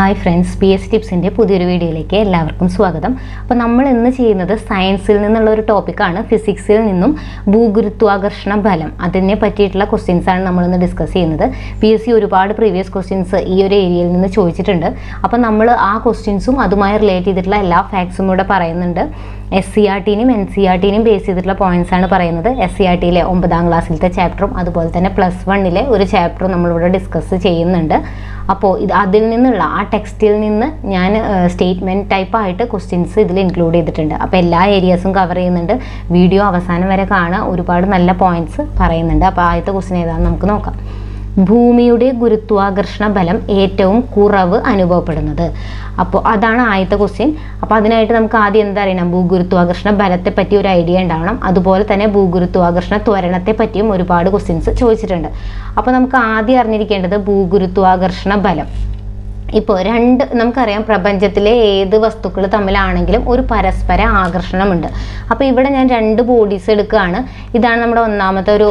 Hi friends, PS ടിപ്സിൻ്റെ പുതിയൊരു വീഡിയോയിലേക്ക് എല്ലാവർക്കും സ്വാഗതം. അപ്പോൾ നമ്മൾ ഇന്ന് ചെയ്യുന്നത് സയൻസിൽ നിന്നുള്ള ഒരു ടോപ്പിക്കാണ്. ഫിസിക്സിൽ നിന്നും ഭൂഗുരുത്വാകർഷണ ബലം അതിനെ പറ്റിയിട്ടുള്ള ക്വസ്റ്റ്യൻസാണ് നമ്മളിന്ന് ഡിസ്കസ് ചെയ്യുന്നത്. PSC ഒരുപാട് പ്രീവിയസ് ക്വസ്റ്റ്യൻസ് ഈ ഒരു ഏരിയയിൽ നിന്ന് ചോദിച്ചിട്ടുണ്ട്. അപ്പോൾ നമ്മൾ ആ ക്വസ്റ്റ്യൻസും അതുമായി റിലേറ്റ് ചെയ്തിട്ടുള്ള എല്ലാ ഫാക്ട്സും ഇവിടെ പറയുന്നുണ്ട്. SCERTനെയും NCERTനെയും ബേസ് ചെയ്തിട്ടുള്ള പോയിന്റ്സ് ആണ് പറയുന്നത്. SCERTയിലെ 9ാം ക്ലാസ്സിലത്തെ ചാപ്റ്ററും അതുപോലെ തന്നെ +1ലെ ഒരു ചാപ്റ്ററും നമ്മളിവിടെ ഡിസ്കസ് ചെയ്യുന്നുണ്ട്. അപ്പോൾ അതിൽ നിന്നുള്ള ആ ടെക്സ്റ്റിൽ നിന്ന് ഞാൻ സ്റ്റേറ്റ്മെൻറ്റ് ടൈപ്പായിട്ട് ക്വസ്റ്റ്യൻസ് ഇതിൽ ഇൻക്ലൂഡ് ചെയ്തിട്ടുണ്ട്. അപ്പോൾ എല്ലാ ഏരിയാസും കവർ ചെയ്യുന്നുണ്ട്. വീഡിയോ അവസാനം വരെ കാണുക, ഒരുപാട് നല്ല പോയിന്റ്സ് പറയുന്നുണ്ട്. അപ്പോൾ ആദ്യത്തെ ക്വസ്റ്റ്യൻ ഏതാണെന്ന് നമുക്ക് നോക്കാം. ഭൂമിയുടെ ഗുരുത്വാകർഷണ ബലം ഏറ്റവും കുറവ് അനുഭവപ്പെടുന്നത്. അപ്പോൾ അതാണ് ആദ്യത്തെ ക്വസ്റ്റ്യൻ. അപ്പോൾ അതിനായിട്ട് നമുക്ക് ആദ്യം എന്താ അറിയണം? ഭൂഗുരുത്വാകർഷണ ബലത്തെ പറ്റി ഒരു ഐഡിയ ഉണ്ടാവണം. അതുപോലെ തന്നെ ഭൂഗുരുത്വാകർഷണ ത്വരണത്തെ പറ്റിയും ഒരുപാട് ക്വസ്റ്റ്യൻസ് ചോദിച്ചിട്ടുണ്ട്. അപ്പോൾ നമുക്ക് ആദ്യം അറിഞ്ഞിരിക്കേണ്ടത് ഭൂഗുരുത്വാകർഷണ ബലം. ഇപ്പോൾ നമുക്കറിയാം, പ്രപഞ്ചത്തിലെ ഏത് വസ്തുക്കൾ തമ്മിലാണെങ്കിലും ഒരു പരസ്പര ആകർഷണമുണ്ട്. അപ്പോൾ ഇവിടെ ഞാൻ 2 ബോഡീസ് എടുക്കുകയാണ്. ഇതാണ് നമ്മുടെ ഒന്നാമത്തെ ഒരു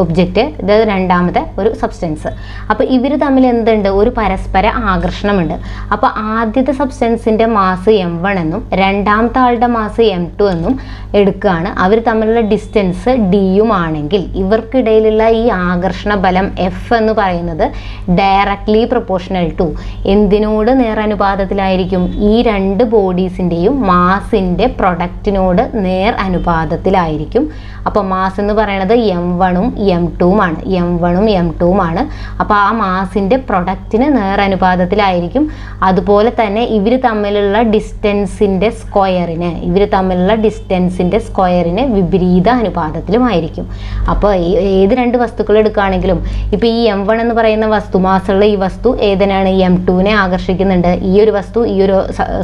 ഒബ്ജക്റ്റ്, ഇത് രണ്ടാമത്തെ ഒരു സബ്സ്റ്റൻസ്. അപ്പോൾ ഇവർ തമ്മിൽ എന്തുണ്ട്? ഒരു പരസ്പര ആകർഷണമുണ്ട്. അപ്പോൾ ആദ്യത്തെ സബ്സ്റ്റൻസിൻ്റെ മാസ് m1 എന്നും രണ്ടാമത്തെ ആളുടെ മാസ് m2 എന്നും എടുക്കുകയാണ്. അവർ തമ്മിലുള്ള ഡിസ്റ്റൻസ് d ആണെങ്കിൽ ഇവർക്കിടയിലുള്ള ഈ ആകർഷണ ബലം F എന്ന് പറയുന്നത് ഡയറക്ട്ലി പ്രൊപ്പോർഷണൽ ടു എന്തിനോട് നേരനുപാതത്തിലായിരിക്കും? ഈ 2 ബോഡീസിൻ്റെയും മാസിൻ്റെ പ്രൊഡക്റ്റിനോട് നേർ അനുപാതത്തിലായിരിക്കും. അപ്പോൾ മാസ് എന്ന് പറയുന്നത് m1ഉം m2ഉമാണ്. m1ഉം m2ഉമാണ്. അപ്പോൾ ആ മാസിൻ്റെ പ്രൊഡക്റ്റിന് നേർ അനുപാതത്തിലായിരിക്കും. അതുപോലെ തന്നെ ഇവർ തമ്മിലുള്ള ഡിസ്റ്റൻസിൻ്റെ സ്ക്വയറിന് വിപരീത അനുപാതത്തിലുമായിരിക്കും. അപ്പോൾ ഏത് 2 വസ്തുക്കൾ എടുക്കുകയാണെങ്കിലും ഇപ്പോൾ ഈ m1 എന്ന് പറയുന്ന വസ്തു, മാസുള്ള ഈ വസ്തു ഏതിനാണ്? m2നെ ആകർഷിക്കുന്നുണ്ട്. ഈ ഒരു വസ്തു ഈ ഒരു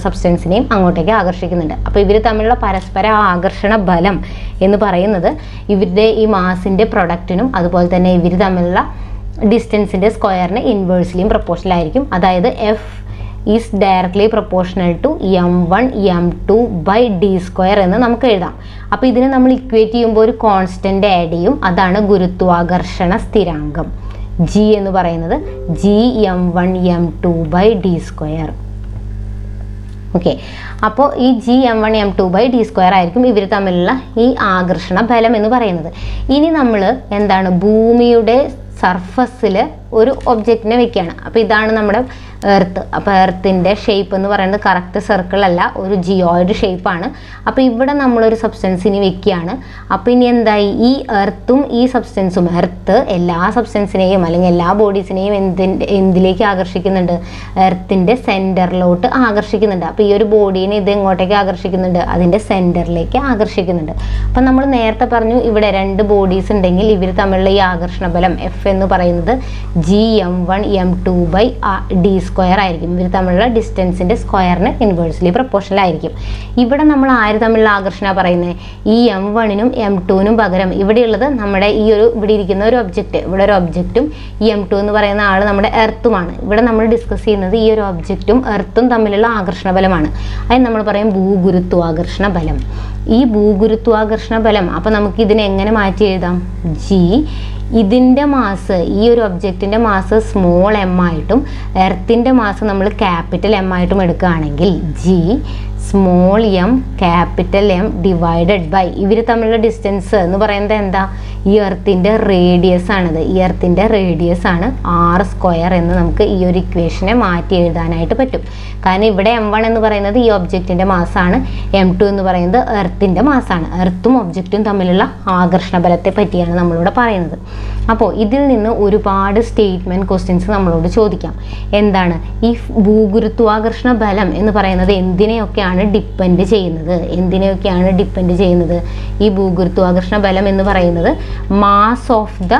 സബ്സ്റ്റൻസിനെയും അങ്ങോട്ടേക്ക് ആകർഷിക്കുന്നുണ്ട്. അപ്പോൾ ഇവർ തമ്മിലുള്ള പരസ്പര ആകർഷണ ബലം എന്ന് പറയുന്നത് ഇവരുടെ ഈ മാസിൻ്റെ പ്രൊഡക്റ്റിനും അതുപോലെ തന്നെ ഇവർ തമ്മിലുള്ള ഡിസ്റ്റൻസിൻ്റെ സ്ക്വയറിന് ഇൻവേഴ്സ്ലിയും പ്രൊപ്പോർഷണൽ ആയിരിക്കും. അതായത് F is directly proportional to m1 m2 by d² എന്ന് നമുക്ക് എഴുതാം. അപ്പോൾ ഇതിനെ നമ്മൾ ഇക്വേറ്റ് ചെയ്യുമ്പോൾ ഒരു കോൺസ്റ്റൻ്റ് ആഡ് ചെയ്യും. അതാണ് ഗുരുത്വാകർഷണ സ്ഥിരാങ്കം. G എന്ന് പറയുന്നത് Gm1 m2 by d². Okay, അപ്പോൾ ഈ Gm1 m2 ബൈ d² ആയിരിക്കും ഇവർ തമ്മിലുള്ള ഈ ആകർഷണ ബലം എന്ന് പറയുന്നത്. ഇനി നമ്മൾ എന്താണ്? ഭൂമിയുടെ സർഫസിൽ ഒരു ഒബ്ജക്റ്റിനെ വെക്കുകയാണ്. അപ്പോൾ ഇതാണ് നമ്മുടെ എർത്ത്. അപ്പോൾ എർത്തിൻ്റെ ഷേപ്പ് എന്ന് പറയുന്നത് കറക്റ്റ് സർക്കിൾ അല്ല, ഒരു ജിയോയിഡ് ഷേപ്പാണ്. അപ്പോൾ ഇവിടെ നമ്മളൊരു സബ്സ്റ്റൻസിന് വെക്കുകയാണ്. അപ്പോൾ ഇനി എന്തായി? ഈ എർത്തും ഈ സബ്സ്റ്റൻസും, എർത്ത് എല്ലാ സബ്സ്റ്റൻസിനെയും അല്ലെങ്കിൽ എല്ലാ ബോഡീസിനെയും എന്തിലേക്ക് ആകർഷിക്കുന്നുണ്ട്? എർത്തിൻ്റെ സെൻറ്ററിലോട്ട് ആകർഷിക്കുന്നുണ്ട്. അപ്പോൾ ഈ ഒരു ബോഡീനെ ഇത് എങ്ങോട്ടേക്ക് ആകർഷിക്കുന്നുണ്ട്? അതിൻ്റെ സെൻറ്ററിലേക്ക് ആകർഷിക്കുന്നുണ്ട്. അപ്പം നമ്മൾ നേരത്തെ പറഞ്ഞു, ഇവിടെ 2 ബോഡീസ് ഉണ്ടെങ്കിൽ ഇവർ തമ്മിലുള്ള ഈ ആകർഷണ ബലം F എന്ന് പറയുന്നത് Gm1 m2 ബൈ d² ആയിരിക്കും. ഇവർ തമ്മിലുള്ള ഡിസ്റ്റൻസിൻ്റെ സ്ക്വയറിന് ഇൻവേഴ്സ്ലി പ്രൊപ്പോർഷണൽ ആയിരിക്കും. ഇവിടെ നമ്മൾ ആര് തമ്മിലുള്ള ആകർഷണ പറയുന്നത്? ഈ m1നും m2നും പകരം ഇവിടെയുള്ളത് നമ്മുടെ ഇവിടെ ഇരിക്കുന്ന ഒരു ഒബ്ജക്റ്റ്, ഇവിടെ ഒരു ഒബ്ജക്റ്റും ഈ m2 എന്ന് പറയുന്ന ആൾ നമ്മുടെ എർത്തുമാണ്. ഇവിടെ നമ്മൾ ഡിസ്കസ് ചെയ്യുന്നത് ഈ ഒരു ഒബ്ജക്റ്റും എർത്തും തമ്മിലുള്ള ആകർഷണ ബലമാണ്. അതിന് നമ്മൾ പറയും ഭൂഗുരുത്വാകർഷണ ബലം. ഈ ഭൂഗുരുത്വാകർഷണ ബലം, അപ്പോൾ നമുക്ക് ഇതിനെ എങ്ങനെ മാറ്റി എഴുതാം? G ഇതിൻ്റെ മാസ്, ഈ ഒരു ഒബ്ജക്റ്റിൻ്റെ മാസ് സ്മോൾ m ആയിട്ടും എർത്തിൻ്റെ മാസ് നമ്മൾ ക്യാപിറ്റൽ M ആയിട്ടും എടുക്കുകയാണെങ്കിൽ G small m capital M divided by ഇവർ തമ്മിലുള്ള ഡിസ്റ്റൻസ് എന്ന് പറയുന്നത് എന്താ? ഈ എർത്തിൻ്റെ റേഡിയസ് ആണിത്. ഈ എർത്തിൻ്റെ റേഡിയസ് ആണ് r² എന്ന് നമുക്ക് ഈ ഒരു ഇക്വേഷനെ മാറ്റി എഴുതാനായിട്ട് പറ്റും. കാരണം ഇവിടെ m1 എന്ന് പറയുന്നത് ഈ ഒബ്ജക്റ്റിൻ്റെ മാസാണ്, m2 എന്ന് പറയുന്നത് എർത്തിൻ്റെ മാസാണ്. എർത്തും ഒബ്ജക്റ്റും തമ്മിലുള്ള ആകർഷണ ബലത്തെ പറ്റിയാണ് നമ്മളിവിടെ പറയുന്നത്. അപ്പോൾ ഇതിൽ നിന്ന് ഒരുപാട് സ്റ്റേറ്റ്മെൻറ്റ് ക്വസ്റ്റ്യൻസ് നമ്മളോട് ചോദിക്കാം. എന്താണ് ഈ ഭൂഗുരുത്വാകർഷണ ബലം എന്ന് പറയുന്നത്? എന്തിനെയൊക്കെയാണ് ഡിപ്പെൻഡ് ചെയ്യുന്നത്? ഈ ഭൂഗുരുത്വാകർഷണ ബലം എന്ന് പറയുന്നത് മാസ് ഓഫ് ദ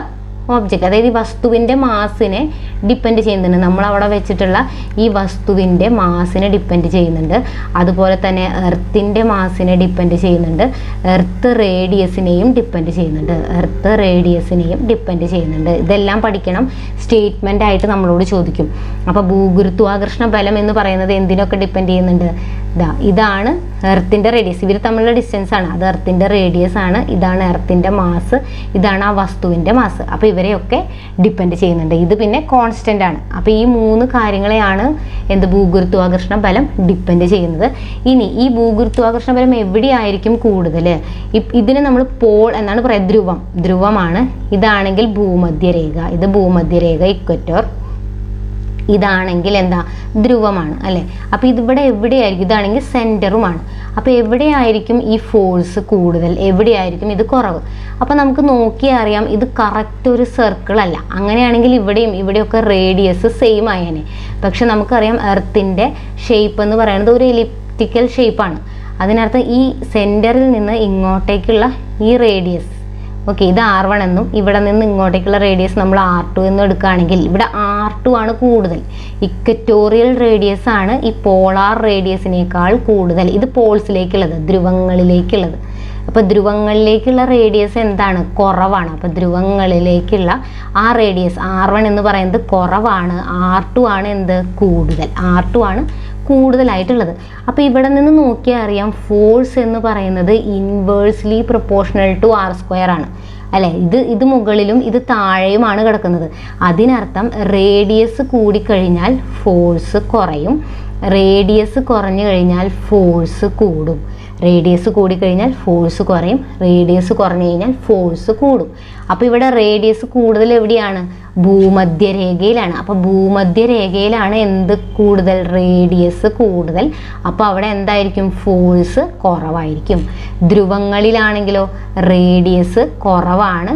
ഒബ്ജക്റ്റ്, അതായത് ഈ വസ്തുവിൻ്റെ മാസിനെ ഡിപ്പെൻഡ് ചെയ്യുന്നുണ്ട്. നമ്മളവിടെ വെച്ചിട്ടുള്ള ഈ വസ്തുവിൻ്റെ മാസിനെ ഡിപ്പെൻഡ് ചെയ്യുന്നുണ്ട്. അതുപോലെ തന്നെ എർത്തിൻ്റെ മാസിനെ ഡിപ്പെൻഡ് ചെയ്യുന്നുണ്ട്. എർത്ത് റേഡിയസിനെയും ഡിപ്പെൻഡ് ചെയ്യുന്നുണ്ട്. ഇതെല്ലാം പഠിക്കണം. സ്റ്റേറ്റ്മെൻ്റ് ആയിട്ട് നമ്മളോട് ചോദിക്കും. അപ്പോൾ ഭൂഗുരുത്വാകർഷണ ബലം എന്ന് പറയുന്നത് എന്തിനൊക്കെ ഡിപ്പെൻഡ് ചെയ്യുന്നുണ്ട്? ഇതാണ് എർത്തിൻ്റെ റേഡിയസ്. ഇവർ തമ്മിലുള്ള ഡിസ്റ്റൻസ് ആണ്, അത് എർത്തിൻ്റെ റേഡിയസ് ആണ്. ഇതാണ് എർത്തിൻ്റെ മാസ്, ഇതാണ് ആ വസ്തുവിൻ്റെ മാസ്. അപ്പോൾ ഇവരെയൊക്കെ ഡിപ്പെൻഡ് ചെയ്യുന്നുണ്ട്. ഇത് പിന്നെ കോൺസ്റ്റൻ്റ് ആണ്. അപ്പോൾ ഈ 3 കാര്യങ്ങളെയാണ് ഭൂഗുരുത്വാകർഷണ ബലം ഡിപ്പെൻഡ് ചെയ്യുന്നത്. ഇനി ഈ ഭൂഗുരുത്വാകർഷണ ബലം എവിടെയായിരിക്കും കൂടുതൽ? ഇതിന് നമ്മൾ പോൾ എന്നാണ് പറയുക, ധ്രുവമാണ്. ഇതാണെങ്കിൽ ഭൂമധ്യരേഖ, ഇത് ഭൂമധ്യരേഖ ഇക്വറ്റോർ. ഇതാണെങ്കിൽ ധ്രുവമാണ് അല്ലേ. അപ്പോൾ ഇതിവിടെ എവിടെയായിരിക്കും? ഇതാണെങ്കിൽ സെൻറ്ററുമാണ്. അപ്പോൾ എവിടെയായിരിക്കും ഈ ഫോഴ്സ് കൂടുതൽ, എവിടെയായിരിക്കും ഇത് കുറവ്? അപ്പോൾ നമുക്ക് നോക്കിയാൽ അറിയാം ഇത് കറക്റ്റ് ഒരു സർക്കിൾ അല്ല. അങ്ങനെയാണെങ്കിൽ ഇവിടെയൊക്കെ റേഡിയസ് സെയിം ആയേനെ. പക്ഷെ നമുക്കറിയാം എർത്തിൻ്റെ ഷേപ്പ് എന്ന് പറയുന്നത് ഒരു എലിപ്റ്റിക്കൽ ഷേപ്പാണ്. അതിനർത്ഥം ഈ സെൻറ്ററിൽ നിന്ന് ഇങ്ങോട്ടേക്കുള്ള ഈ റേഡിയസ്, ഓക്കെ, ഇത് R1 എന്നും ഇവിടെ നിന്ന് ഇങ്ങോട്ടേക്കുള്ള റേഡിയസ് നമ്മൾ R2 എന്നും എടുക്കുകയാണെങ്കിൽ ഇവിടെ R2 ആണ് കൂടുതൽ. ഇക്വറ്റോറിയൽ റേഡിയസ് ആണ് ഈ പോളാർ റേഡിയസിനേക്കാൾ കൂടുതൽ. ഇത് പോൾസിലേക്കുള്ളത്, ധ്രുവങ്ങളിലേക്കുള്ളത്. അപ്പോൾ ധ്രുവങ്ങളിലേക്കുള്ള റേഡിയസ് കുറവാണ്. അപ്പോൾ ധ്രുവങ്ങളിലേക്കുള്ള ആ റേഡിയസ് R1 എന്ന് പറയുന്നത് കുറവാണ്, R2 ആണ് കൂടുതൽ, R2 ആണ് കൂടുതലായിട്ടുള്ളത്. അപ്പോൾ ഇവിടെ നിന്ന് നോക്കിയാൽ അറിയാം ഫോഴ്സ് എന്ന് പറയുന്നത് ഇൻവേഴ്സ്ലി പ്രൊപ്പോർഷണൽ ടു R² ആണ് അല്ലേ. ഇത് മുകളിലും ഇത് താഴെയുമാണ് കിടക്കുന്നത്. അതിനർത്ഥം റേഡിയസ് കൂടിക്കഴിഞ്ഞാൽ ഫോഴ്സ് കുറയും, റേഡിയസ് കുറഞ്ഞു കഴിഞ്ഞാൽ ഫോഴ്സ് കൂടും. റേഡിയസ് കൂടിക്കഴിഞ്ഞാൽ ഫോഴ്സ് കുറയും, റേഡിയസ് കുറഞ്ഞു കഴിഞ്ഞാൽ ഫോഴ്സ് കൂടും. അപ്പോൾ ഇവിടെ റേഡിയസ് കൂടുതൽ എവിടെയാണ്? ഭൂമധ്യരേഖയിലാണ്. അപ്പോൾ ഭൂമധ്യരേഖയിലാണ് കൂടുതൽ? റേഡിയസ് കൂടുതൽ. അപ്പോൾ അവിടെ എന്തായിരിക്കും? ഫോഴ്സ് കുറവായിരിക്കും. ധ്രുവങ്ങളിലാണെങ്കിലോ റേഡിയസ് കുറവാണ്,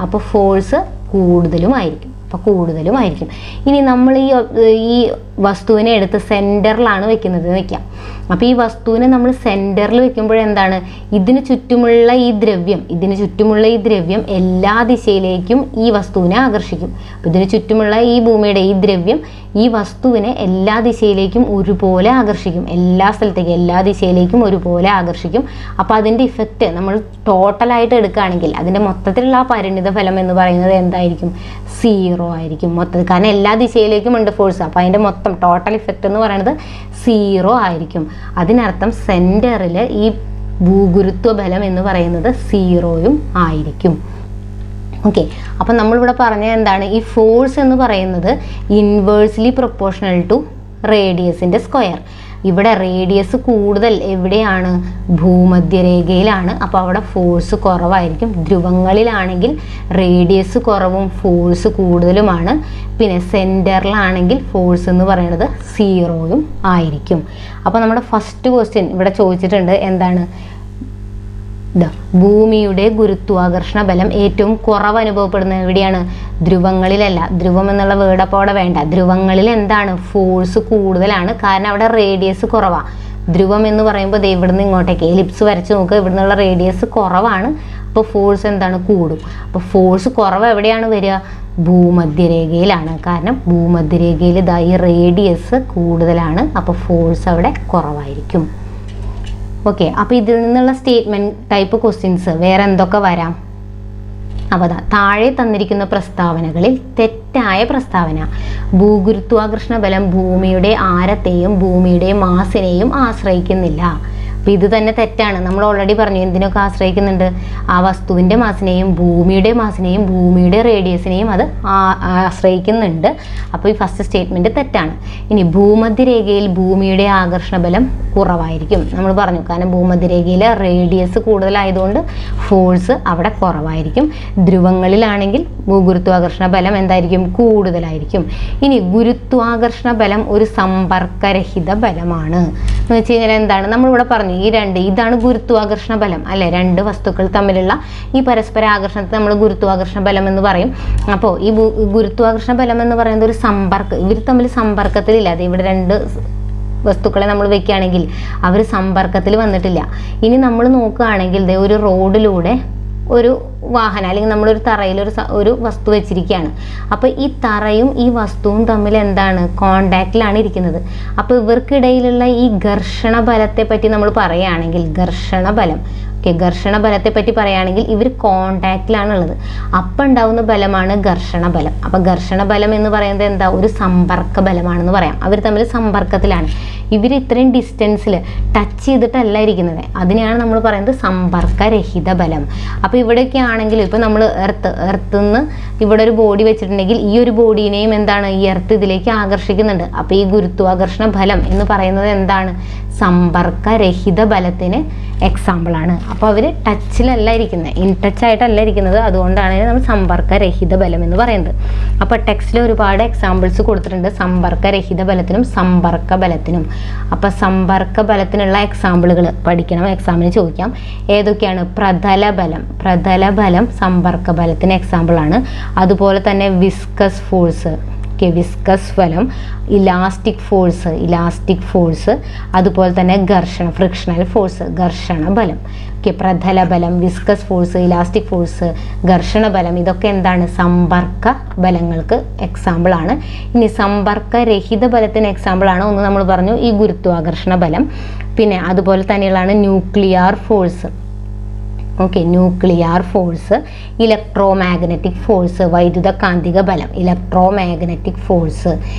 അപ്പോൾ ഫോഴ്സ് കൂടുതലുമായിരിക്കും. ഇനി നമ്മൾ ഈ വസ്തുവിനെ എടുത്ത് സെൻറ്ററിലാണ് വെക്കുന്നത് വെക്കാം. അപ്പോൾ ഈ വസ്തുവിനെ നമ്മൾ സെൻറ്ററിൽ വെക്കുമ്പോൾ ഇതിന് ചുറ്റുമുള്ള ഈ ദ്രവ്യം എല്ലാ ദിശയിലേക്കും ഈ വസ്തുവിനെ ആകർഷിക്കും. അപ്പോൾ ഇതിന് ചുറ്റുമുള്ള ഈ ഭൂമിയുടെ ഈ ദ്രവ്യം ഈ വസ്തുവിനെ എല്ലാ ദിശയിലേക്കും ഒരുപോലെ ആകർഷിക്കും, എല്ലാ ദിശയിലേക്കും ഒരുപോലെ ആകർഷിക്കും. അപ്പോൾ അതിൻ്റെ ഇഫക്റ്റ് നമ്മൾ ടോട്ടലായിട്ട് എടുക്കുകയാണെങ്കിൽ അതിൻ്റെ മൊത്തത്തിലുള്ള ആ പരിണിത ഫലം എന്ന് പറയുന്നത് എന്തായിരിക്കും? 0 ആയിരിക്കും മൊത്തത്തിൽ. കാരണം എല്ലാ ദിശയിലേക്കും ഉണ്ട് ഫോഴ്സ്. അപ്പോൾ അതിൻ്റെ മൊത്തം ടോട്ടൽ ഇഫക്റ്റ് എന്ന് പറയുന്നത് 0 ആയിരിക്കും. അതിനർത്ഥം സെൻറ്ററിൽ ഈ ഭൂഗുരുത്വ ബലം എന്ന് പറയുന്നത് 0 ആയിരിക്കും. ഓക്കെ, അപ്പം നമ്മളിവിടെ പറഞ്ഞത് ഈ ഫോഴ്സ് എന്ന് പറയുന്നത് ഇൻവേഴ്സ്ലി പ്രൊപ്പോർഷണൽ ടു റേഡിയസിൻ്റെ സ്ക്വയർ. ഇവിടെ റേഡിയസ് കൂടുതൽ എവിടെയാണ്? ഭൂമധ്യരേഖയിലാണ്. അപ്പോൾ അവിടെ ഫോഴ്സ് കുറവായിരിക്കും. ധ്രുവങ്ങളിലാണെങ്കിൽ റേഡിയസ് കുറവും ഫോഴ്സ് കൂടുതലുമാണ്. പിന്നെ സെൻറ്ററിലാണെങ്കിൽ ഫോഴ്സ് എന്ന് പറയുന്നത് 0 ആയിരിക്കും. അപ്പോൾ നമ്മുടെ ഫസ്റ്റ് ക്വസ്റ്റ്യൻ ഇവിടെ ചോദിച്ചിട്ടുണ്ട് ഭൂമിയുടെ ഗുരുത്വാകർഷണ ബലം ഏറ്റവും കുറവ് അനുഭവപ്പെടുന്നത് എവിടെയാണ്? ധ്രുവങ്ങളിലല്ല. ധ്രുവം എന്നുള്ള വേർഡ് അപ്പോൾ അവിടെ വേണ്ട. ധ്രുവങ്ങളിൽ ഫോഴ്സ് കൂടുതലാണ്, കാരണം അവിടെ റേഡിയസ് കുറവാണ്. ധ്രുവം എന്ന് പറയുമ്പോൾ ഇവിടുന്ന് ഇങ്ങോട്ടേക്ക് എലിപ്സ് വരച്ച് നോക്കുക, ഇവിടെ നിന്നുള്ള റേഡിയസ് കുറവാണ്. അപ്പോൾ ഫോഴ്സ് കൂടും. അപ്പോൾ ഫോഴ്സ് കുറവ് എവിടെയാണ് വരിക? ഭൂമധ്യരേഖയിലാണ്. കാരണം ഭൂമധ്യരേഖയിൽ ഈ റേഡിയസ് കൂടുതലാണ്, അപ്പോൾ ഫോഴ്സ് അവിടെ കുറവായിരിക്കും. ഓക്കെ, അപ്പോൾ ഇതിൽ നിന്നുള്ള സ്റ്റേറ്റ്മെൻറ്റ് ടൈപ്പ് ക്വസ്റ്റ്യൻസ് വേറെ എന്തൊക്കെ വരാം? അപ്പോൾ താഴെ തന്നിരിക്കുന്ന പ്രസ്താവനകളിൽ തെറ്റായ പ്രസ്താവന: ഭൂഗുരുത്വാകർഷണ ബലം ഭൂമിയുടെ ആരത്തെയും ഭൂമിയുടെ മാസിനെയും ആശ്രയിക്കുന്നില്ല. അപ്പോൾ ഇത് തന്നെ തെറ്റാണ്. നമ്മൾ ഓൾറെഡി പറഞ്ഞു എന്തിനൊക്കെ ആശ്രയിക്കുന്നുണ്ട്? ആ വസ്തുവിൻ്റെ മാസിനെയും ഭൂമിയുടെ റേഡിയസിനെയും അത് ആശ്രയിക്കുന്നുണ്ട്. അപ്പോൾ ഈ ഫസ്റ്റ് സ്റ്റേറ്റ്മെൻറ്റ് തെറ്റാണ്. ഇനി ഭൂമധ്യരേഖയിൽ ഭൂമിയുടെ ആകർഷണ ബലം കുറവായിരിക്കും. നമ്മൾ പറഞ്ഞു, കാരണം ഭൂമധ്യരേഖയിൽ റേഡിയസ് കൂടുതലായതുകൊണ്ട് ഫോഴ്സ് അവിടെ കുറവായിരിക്കും. ധ്രുവങ്ങളിലാണെങ്കിൽ ഗുരുത്വാകർഷണ ബലം എന്തായിരിക്കും? കൂടുതലായിരിക്കും. ഇനി ഗുരുത്വാകർഷണ ബലം ഒരു സമ്പർക്കരഹിത ബലമാണ് എന്ന് വെച്ച് കഴിഞ്ഞാൽ നമ്മളിവിടെ പറഞ്ഞു ഇതാണ് ഗുരുത്വാകർഷണ ബലം അല്ലെ. രണ്ട് വസ്തുക്കൾ തമ്മിലുള്ള ഈ പരസ്പര ആകർഷണത്തെ നമ്മൾ ഗുരുത്വാകർഷണ ബലം എന്ന് പറയും. അപ്പോൾ ഈ ഗുരുത്വാകർഷണ ബലം എന്ന് പറയുന്നത് ഒരു ഇവർ തമ്മിൽ സമ്പർക്കത്തിലില്ല. അത് ഇവിടെ രണ്ട് വസ്തുക്കളെ നമ്മൾ വെക്കുകയാണെങ്കിൽ അവർ സമ്പർക്കത്തിൽ വന്നിട്ടില്ല. ഇനി നമ്മൾ നോക്കുകയാണെങ്കിൽ ഒരു റോഡിലൂടെ ഒരു വാഹനം അല്ലെങ്കിൽ നമ്മളൊരു തറയിൽ ഒരു വസ്തു വെച്ചിരിക്കുകയാണ്. അപ്പോൾ ഈ തറയും ഈ വസ്തുവും തമ്മിൽ കോണ്ടാക്റ്റിലാണ് ഇരിക്കുന്നത്. അപ്പോൾ ഇവർക്കിടയിലുള്ള ഈ ഘർഷണ ബലത്തെ പറ്റി നമ്മൾ പറയുകയാണെങ്കിൽ ഘർഷണ ബലം ഓക്കെ, ഘർഷണ ബലത്തെ പറ്റി പറയുകയാണെങ്കിൽ ഇവർ കോണ്ടാക്റ്റിലാണുള്ളത്. അപ്പം ഉണ്ടാവുന്ന ബലമാണ് ഘർഷണ ബലം. അപ്പം ഘർഷണ ബലം എന്ന് പറയുന്നത് എന്താ, ഒരു സമ്പർക്ക ബലമാണെന്ന് പറയാം. അവർ തമ്മിൽ സമ്പർക്കത്തിലാണ്. ഇവർ ഇത്രയും ഡിസ്റ്റൻസിൽ ടച്ച് ചെയ്തിട്ടല്ല ഇരിക്കുന്നത്. അതിനെയാണ് നമ്മൾ പറയുന്നത് സമ്പർക്കരഹിത ബലം. അപ്പോൾ ഇവിടെയൊക്കെ ആണെങ്കിലും ഇപ്പോൾ നമ്മൾ എർത്ത് നിന്ന് ഇവിടെ ഒരു ബോഡി വെച്ചിട്ടുണ്ടെങ്കിൽ ഈ ഒരു ബോഡീനെയും എന്താണ്, ഈ എർത്ത് ഇതിലേക്ക് ആകർഷിക്കുന്നുണ്ട്. അപ്പോൾ ഈ ഗുരുത്വാകർഷണ ബലം എന്ന് പറയുന്നത് എന്താണ്, സമ്പർക്കരഹിത ബലത്തിന് എക്സാമ്പിളാണ്. അപ്പോൾ അവർ ടച്ചിലല്ല ഇരിക്കുന്നത്, ഇൻ ടച്ച് ആയിട്ടല്ല ഇരിക്കുന്നത്. അതുകൊണ്ടാണ് നമ്മൾ സമ്പർക്കരഹിത ബലം എന്ന് പറയുന്നത്. അപ്പോൾ ടെക്സ്റ്റിൽ ഒരുപാട് എക്സാമ്പിൾസ് കൊടുത്തിട്ടുണ്ട് സമ്പർക്കരഹിത ബലത്തിനും സമ്പർക്ക ബലത്തിനും. അപ്പോൾ സമ്പർക്ക ബലത്തിനുള്ള എക്സാമ്പിളുകൾ പഠിക്കണം, എക്സാമിന് ചോദിക്കാം. ഏതൊക്കെയാണ്? പ്രതല ബലം. പ്രതല ബലം സമ്പർക്ക ബലത്തിന് എക്സാമ്പിളാണ്. അതുപോലെ തന്നെ വിസ്കസ് ഫോഴ്സ്, വിസ്കസ് ബലം, ഇലാസ്റ്റിക് ഫോഴ്സ്, അതുപോലെ തന്നെ ഘർഷണം, ഫ്രിക്ഷണൽ ഫോഴ്സ്, ഘർഷണ ബലം. പ്രതല ബലം, വിസ്കസ് ഫോഴ്സ്, ഇലാസ്റ്റിക് ഫോഴ്സ്, ഘർഷണ ബലം, ഇതൊക്കെ എന്താണ്, സമ്പർക്ക ബലങ്ങൾക്ക് എക്സാമ്പിൾ ആണ്. ഇനി സമ്പർക്കരഹിത ബലത്തിന് എക്സാമ്പിൾ ആണ് ഒന്ന് നമ്മൾ പറഞ്ഞു, ഈ ഗുരുത്വാകർഷണ ബലം. പിന്നെ അതുപോലെ തന്നെയുള്ളതാണ് nuclear force. Nuclear force, electromagnetic force, വൈദ്യുത കാന്തിക ബലം, ഇലക്ട്രോമാഗ്നറ്റിക് ഫോഴ്സ്,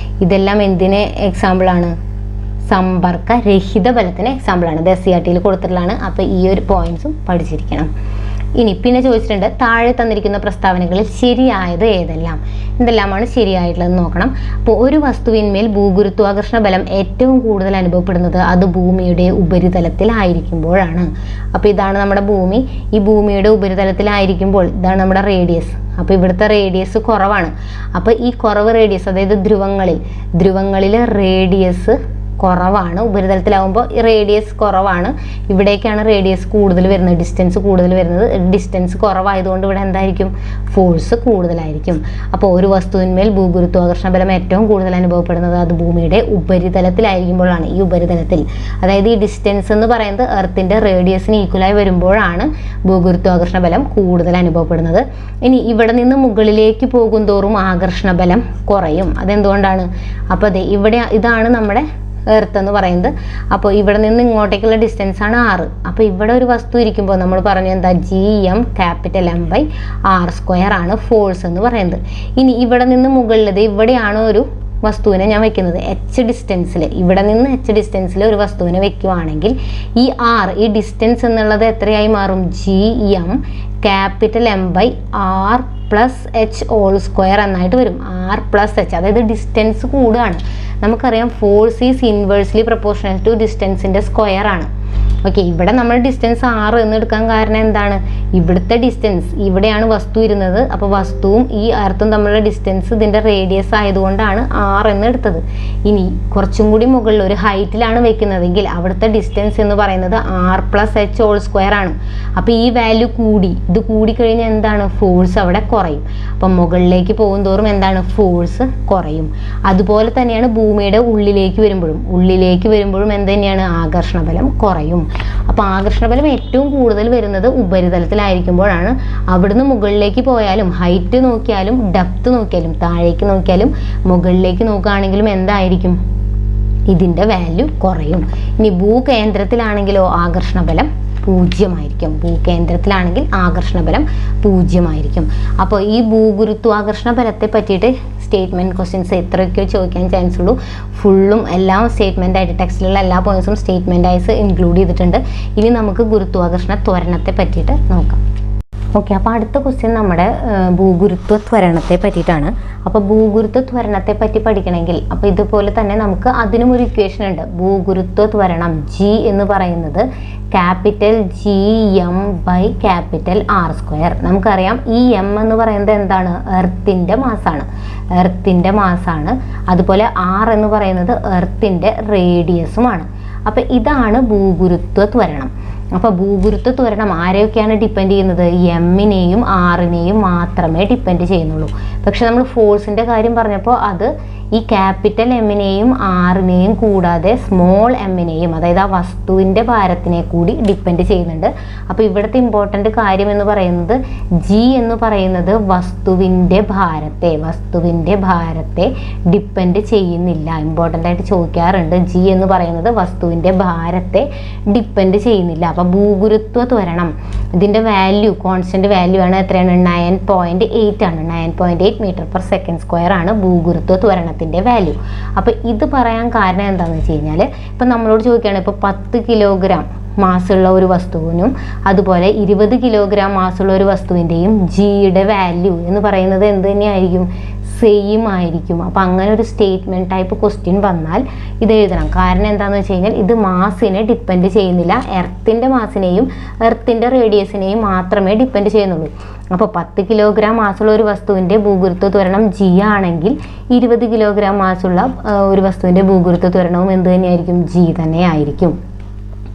ഇതെല്ലാം എന്തിന് എക്സാമ്പിളാണ്, സമ്പർക്കരഹിത ബലത്തിന് എക്സാമ്പിളാണ്. ഇത് SCERT കൊടുത്തിട്ടുള്ളതാണ്. അപ്പോൾ ഈ ഒരു പോയിന്റ്സും പഠിച്ചിരിക്കണം. ഇനി പിന്നെ ചോദിച്ചിട്ടുണ്ട് താഴെ തന്നിരിക്കുന്ന പ്രസ്താവനകളിൽ ശരിയായത് ഏതെല്ലാം, എന്തെല്ലാമാണ് ശരിയായിട്ടുള്ളത് നോക്കണം. അപ്പോൾ ഒരു വസ്തുവിന്മേൽ ഭൂഗുരുത്വാകർഷണ ബലം ഏറ്റവും കൂടുതൽ അനുഭവപ്പെടുന്നത് അത് ഭൂമിയുടെ ഉപരിതലത്തിലായിരിക്കുമ്പോഴാണ്. അപ്പോൾ ഇതാണ് നമ്മുടെ ഭൂമി. ഈ ഭൂമിയുടെ ഉപരിതലത്തിലായിരിക്കുമ്പോൾ ഇതാണ് നമ്മുടെ റേഡിയസ്. അപ്പോൾ ഇവിടുത്തെ റേഡിയസ് കുറവാണ്. അപ്പോൾ ഈ കുറവ് റേഡിയസ്, അതായത് ധ്രുവങ്ങളിൽ റേഡിയസ് കുറവാണ്. ഉപരിതലത്തിലാവുമ്പോൾ റേഡിയസ് കുറവാണ്. ഇവിടേക്കാണ് റേഡിയസ് കൂടുതൽ വരുന്നത്, ഡിസ്റ്റൻസ് കൂടുതൽ വരുന്നത്. ഡിസ്റ്റൻസ് കുറവായതുകൊണ്ട് ഇവിടെ എന്തായിരിക്കും, ഫോഴ്സ് കൂടുതലായിരിക്കും. അപ്പോൾ ഒരു വസ്തുവിന്മേൽ ഭൂഗുരുത്വാകർഷണ ബലം ഏറ്റവും കൂടുതൽ അനുഭവപ്പെടുന്നത് അത് ഭൂമിയുടെ ഉപരിതലത്തിലായിരിക്കുമ്പോഴാണ്. ഈ ഉപരിതലത്തിൽ, അതായത് ഈ ഡിസ്റ്റൻസ് എന്ന് പറയുന്നത് എർത്തിൻ്റെ റേഡിയസിന് ഈക്വലായി വരുമ്പോഴാണ് ഭൂഗുരുത്വാകർഷണ ബലം കൂടുതൽ അനുഭവപ്പെടുന്നത്. ഇനി ഇവിടെ നിന്ന് മുകളിലേക്ക് പോകും തോറും ആകർഷണ ബലം കുറയും. അതെന്തുകൊണ്ടാണ്? അപ്പോൾ അതെ, ഇവിടെ ഇതാണ് നമ്മുടെ എർത്ത് എന്ന് പറയുന്നത്. അപ്പോൾ ഇവിടെ നിന്ന് ഇങ്ങോട്ടേക്കുള്ള ഡിസ്റ്റൻസ് ആണ് 6. അപ്പോൾ ഇവിടെ ഒരു വസ്തു ഇരിക്കുമ്പോൾ നമ്മൾ പറഞ്ഞു എന്താ, Gm(M)R² ആണ് ഫോഴ്സ് എന്ന് പറയുന്നത്. ഇനി ഇവിടെ നിന്ന് മുകളിലത് ഇവിടെയാണ് ഒരു വസ്തുവിനെ ഞാൻ വെക്കുന്നത് h ഡിസ്റ്റൻസിൽ. ഇവിടെ നിന്ന് h ഡിസ്റ്റൻസിൽ ഒരു വസ്തുവിനെ വെക്കുവാണെങ്കിൽ ഈ ഈ ഡിസ്റ്റൻസ് എന്നുള്ളത് എത്രയായി മാറും, Gm(M)R+h² എന്നായിട്ട് വരും. R+h, അതായത് ഡിസ്റ്റൻസ് കൂടുകയാണ്. നമുക്കറിയാം force is inversely proportional to ഡിസ്റ്റൻസിൻ്റെ സ്ക്വയർ ആണ്. ഇവിടെ നമ്മൾ ഡിസ്റ്റൻസ് 6 എന്ന് എടുക്കാൻ കാരണം എന്താണ്, ഇവിടുത്തെ ഡിസ്റ്റൻസ്, ഇവിടെയാണ് വസ്തു ഇരുന്നത്. അപ്പോൾ വസ്തുവും ഈ എർത്തും തമ്മിലുള്ള ഡിസ്റ്റൻസ് ഇതിൻ്റെ റേഡിയസ് ആയതുകൊണ്ടാണ് 6 എന്ന് എടുത്തത്. ഇനി കുറച്ചും കൂടി മുകളിൽ ഒരു ഹൈറ്റിലാണ് വെക്കുന്നതെങ്കിൽ അവിടുത്തെ ഡിസ്റ്റൻസ് എന്ന് പറയുന്നത് R+h² ആണ്. അപ്പോൾ ഈ വാല്യൂ ഇത് കൂടിക്കഴിഞ്ഞാൽ എന്താണ്, ഫോഴ്സ് അവിടെ കുറയും. അപ്പം മുകളിലേക്ക് പോകും തോറും എന്താണ്, ഫോഴ്സ് കുറയും. അതുപോലെ തന്നെയാണ് ഭൂമിയുടെ ഉള്ളിലേക്ക് വരുമ്പോഴും എന്ത് തന്നെയാണ്, ആകർഷണബലം കുറയും. അപ്പോൾ ആകർഷണബലം ഏറ്റവും കൂടുതൽ വരുന്നത് ഉപരിതലത്തിലായിരിക്കുമ്പോഴാണ്. അവിടുന്ന് മുകളിലേക്ക് പോയാലും, ഹൈറ്റ് നോക്കിയാലും ഡെപ്ത് നോക്കിയാലും, താഴേക്ക് നോക്കിയാലും മുകളിലേക്ക് നോക്കുകയാണെങ്കിലും എന്തായിരിക്കും, ഇതിൻ്റെ വാല്യൂ കുറയും. ഇനി ഭൂകേന്ദ്രത്തിലാണെങ്കിലോ ആകർഷണബലം 0 ആയിരിക്കും. ഭൂകേന്ദ്രത്തിലാണെങ്കിൽ ആകർഷണബലം 0 ആയിരിക്കും. അപ്പോൾ ഈ ഭൂഗുരുത്വാകർഷണ ബലത്തെ പറ്റിയിട്ട് സ്റ്റേറ്റ്മെൻറ്റ് ക്വസ്റ്റ്യൻസ് എത്രയൊക്കെയോ ചോദിക്കാൻ ചാൻസ് ഉള്ളൂ. ഫുള്ളും എല്ലാം സ്റ്റേറ്റ്മെൻ്റ് ആയിട്ട്, ടെക്സ്റ്റിലുള്ള എല്ലാ പോയിന്റ്സും സ്റ്റേറ്റ്മെൻ്റ് ആയിട്ട് ഇൻക്ലൂഡ് ചെയ്തിട്ടുണ്ട്. ഇനി നമുക്ക് ഗുരുത്വാകർഷണ ത്വരണത്തെ പറ്റിയിട്ട് നോക്കാം. അപ്പോൾ അടുത്ത ക്വസ്റ്റ്യൻ നമ്മുടെ ഭൂഗുരുത്വ ത്വരണത്തെ പറ്റിയിട്ടാണ്. അപ്പോൾ ഭൂഗുരുത്വ ത്വരണത്തെ പറ്റി പഠിക്കണമെങ്കിൽ അപ്പോൾ ഇതുപോലെ തന്നെ നമുക്ക് അതിനും ഒരു ഇക്വേഷൻ ഉണ്ട്. ഭൂഗുരുത്വ ത്വരണം G എന്ന് പറയുന്നത് Gm/R². നമുക്കറിയാം ഈ M എന്ന് പറയുന്നത് എന്താണ്, എർത്തിൻ്റെ മാസാണ്. അതുപോലെ R എന്ന് പറയുന്നത് എർത്തിൻ്റെ റേഡിയസുമാണ്. അപ്പോൾ ഇതാണ് ഭൂഗുരുത്വ ത്വരണം. അപ്പോൾ ഭൂഗുരുത്വ ത്വരണം ആരെയൊക്കെയാണ് ഡിപ്പെൻഡ് ചെയ്യുന്നത്, എമ്മിനെയും ആറിനെയും മാത്രമേ ഡിപ്പെൻഡ് ചെയ്യുന്നുള്ളൂ. പക്ഷെ നമ്മൾ ഫോഴ്സിൻ്റെ കാര്യം പറഞ്ഞപ്പോൾ അത് ഈ ക്യാപിറ്റൽ എമ്മിനെയും ആറിനെയും കൂടാതെ സ്മോൾ എമ്മിനെയും, അതായത് ആ വസ്തുവിൻ്റെ ഭാരത്തിനെ കൂടി ഡിപ്പെൻഡ് ചെയ്യുന്നുണ്ട്. അപ്പോൾ ഇവിടുത്തെ ഇമ്പോർട്ടൻ്റ് കാര്യം എന്ന് പറയുന്നത് ജി എന്ന് പറയുന്നത് വസ്തുവിൻ്റെ ഭാരത്തെ ഡിപ്പെൻഡ് ചെയ്യുന്നില്ല. ഇമ്പോർട്ടൻ്റ് ആയിട്ട് ചോദിക്കാറുണ്ട്, ജി എന്ന് പറയുന്നത് വസ്തുവിൻ്റെ ഭാരത്തെ ഡിപ്പെൻഡ് ചെയ്യുന്നില്ല. അപ്പോൾ ഭൂഗുരുത്വ ത്വരണം ഇതിൻ്റെ വാല്യൂ കോൺസ്റ്റന്റ് വാല്യൂ ആണ് എത്രയാണ് 9.8 ആണ്. 9.8 m/s² ആണ് ഭൂഗുരുത്വ ത്വരണത്തിൻ്റെ വാല്യൂ. അപ്പോൾ ഇത് പറയാൻ കാരണം എന്താണെന്ന് വെച്ച് കഴിഞ്ഞാൽ ഇപ്പം നമ്മളോട് ചോദിക്കുകയാണ് ഇപ്പോൾ 10 കിലോഗ്രാം മാസുള്ള ഒരു വസ്തുവിനും അതുപോലെ 20 കിലോഗ്രാം മാസുള്ള ഒരു വസ്തുവിൻ്റെയും ജിയുടെ വാല്യൂ എന്ന് പറയുന്നത് എന്ത് തന്നെയായിരിക്കും? സെയിം ആയിരിക്കും. അപ്പോൾ അങ്ങനെ ഒരു സ്റ്റേറ്റ്മെൻറ്റ് ടൈപ്പ് ക്വസ്റ്റ്യൻ വന്നാൽ ഇത് എഴുതണം. കാരണം എന്താണെന്ന് വെച്ച് കഴിഞ്ഞാൽ ഇത് മാസിനെ ഡിപ്പെൻഡ് ചെയ്യുന്നില്ല, എർത്തിൻ്റെ മാസിനെയും എർത്തിൻ്റെ റേഡിയസിനെയും മാത്രമേ ഡിപ്പെൻഡ് ചെയ്യുന്നുള്ളൂ. അപ്പോൾ 10 കിലോഗ്രാം മാസുള്ള ഒരു വസ്തുവിൻ്റെ ഭൂഗുരുത്വ ത്വരണം ജി ആണെങ്കിൽ 20 കിലോഗ്രാം മാസുള്ള ഒരു വസ്തുവിൻ്റെ ഭൂഗുരുത്വ ത്വരണവും എന്ത് തന്നെയായിരിക്കും? ജി തന്നെ ആയിരിക്കും.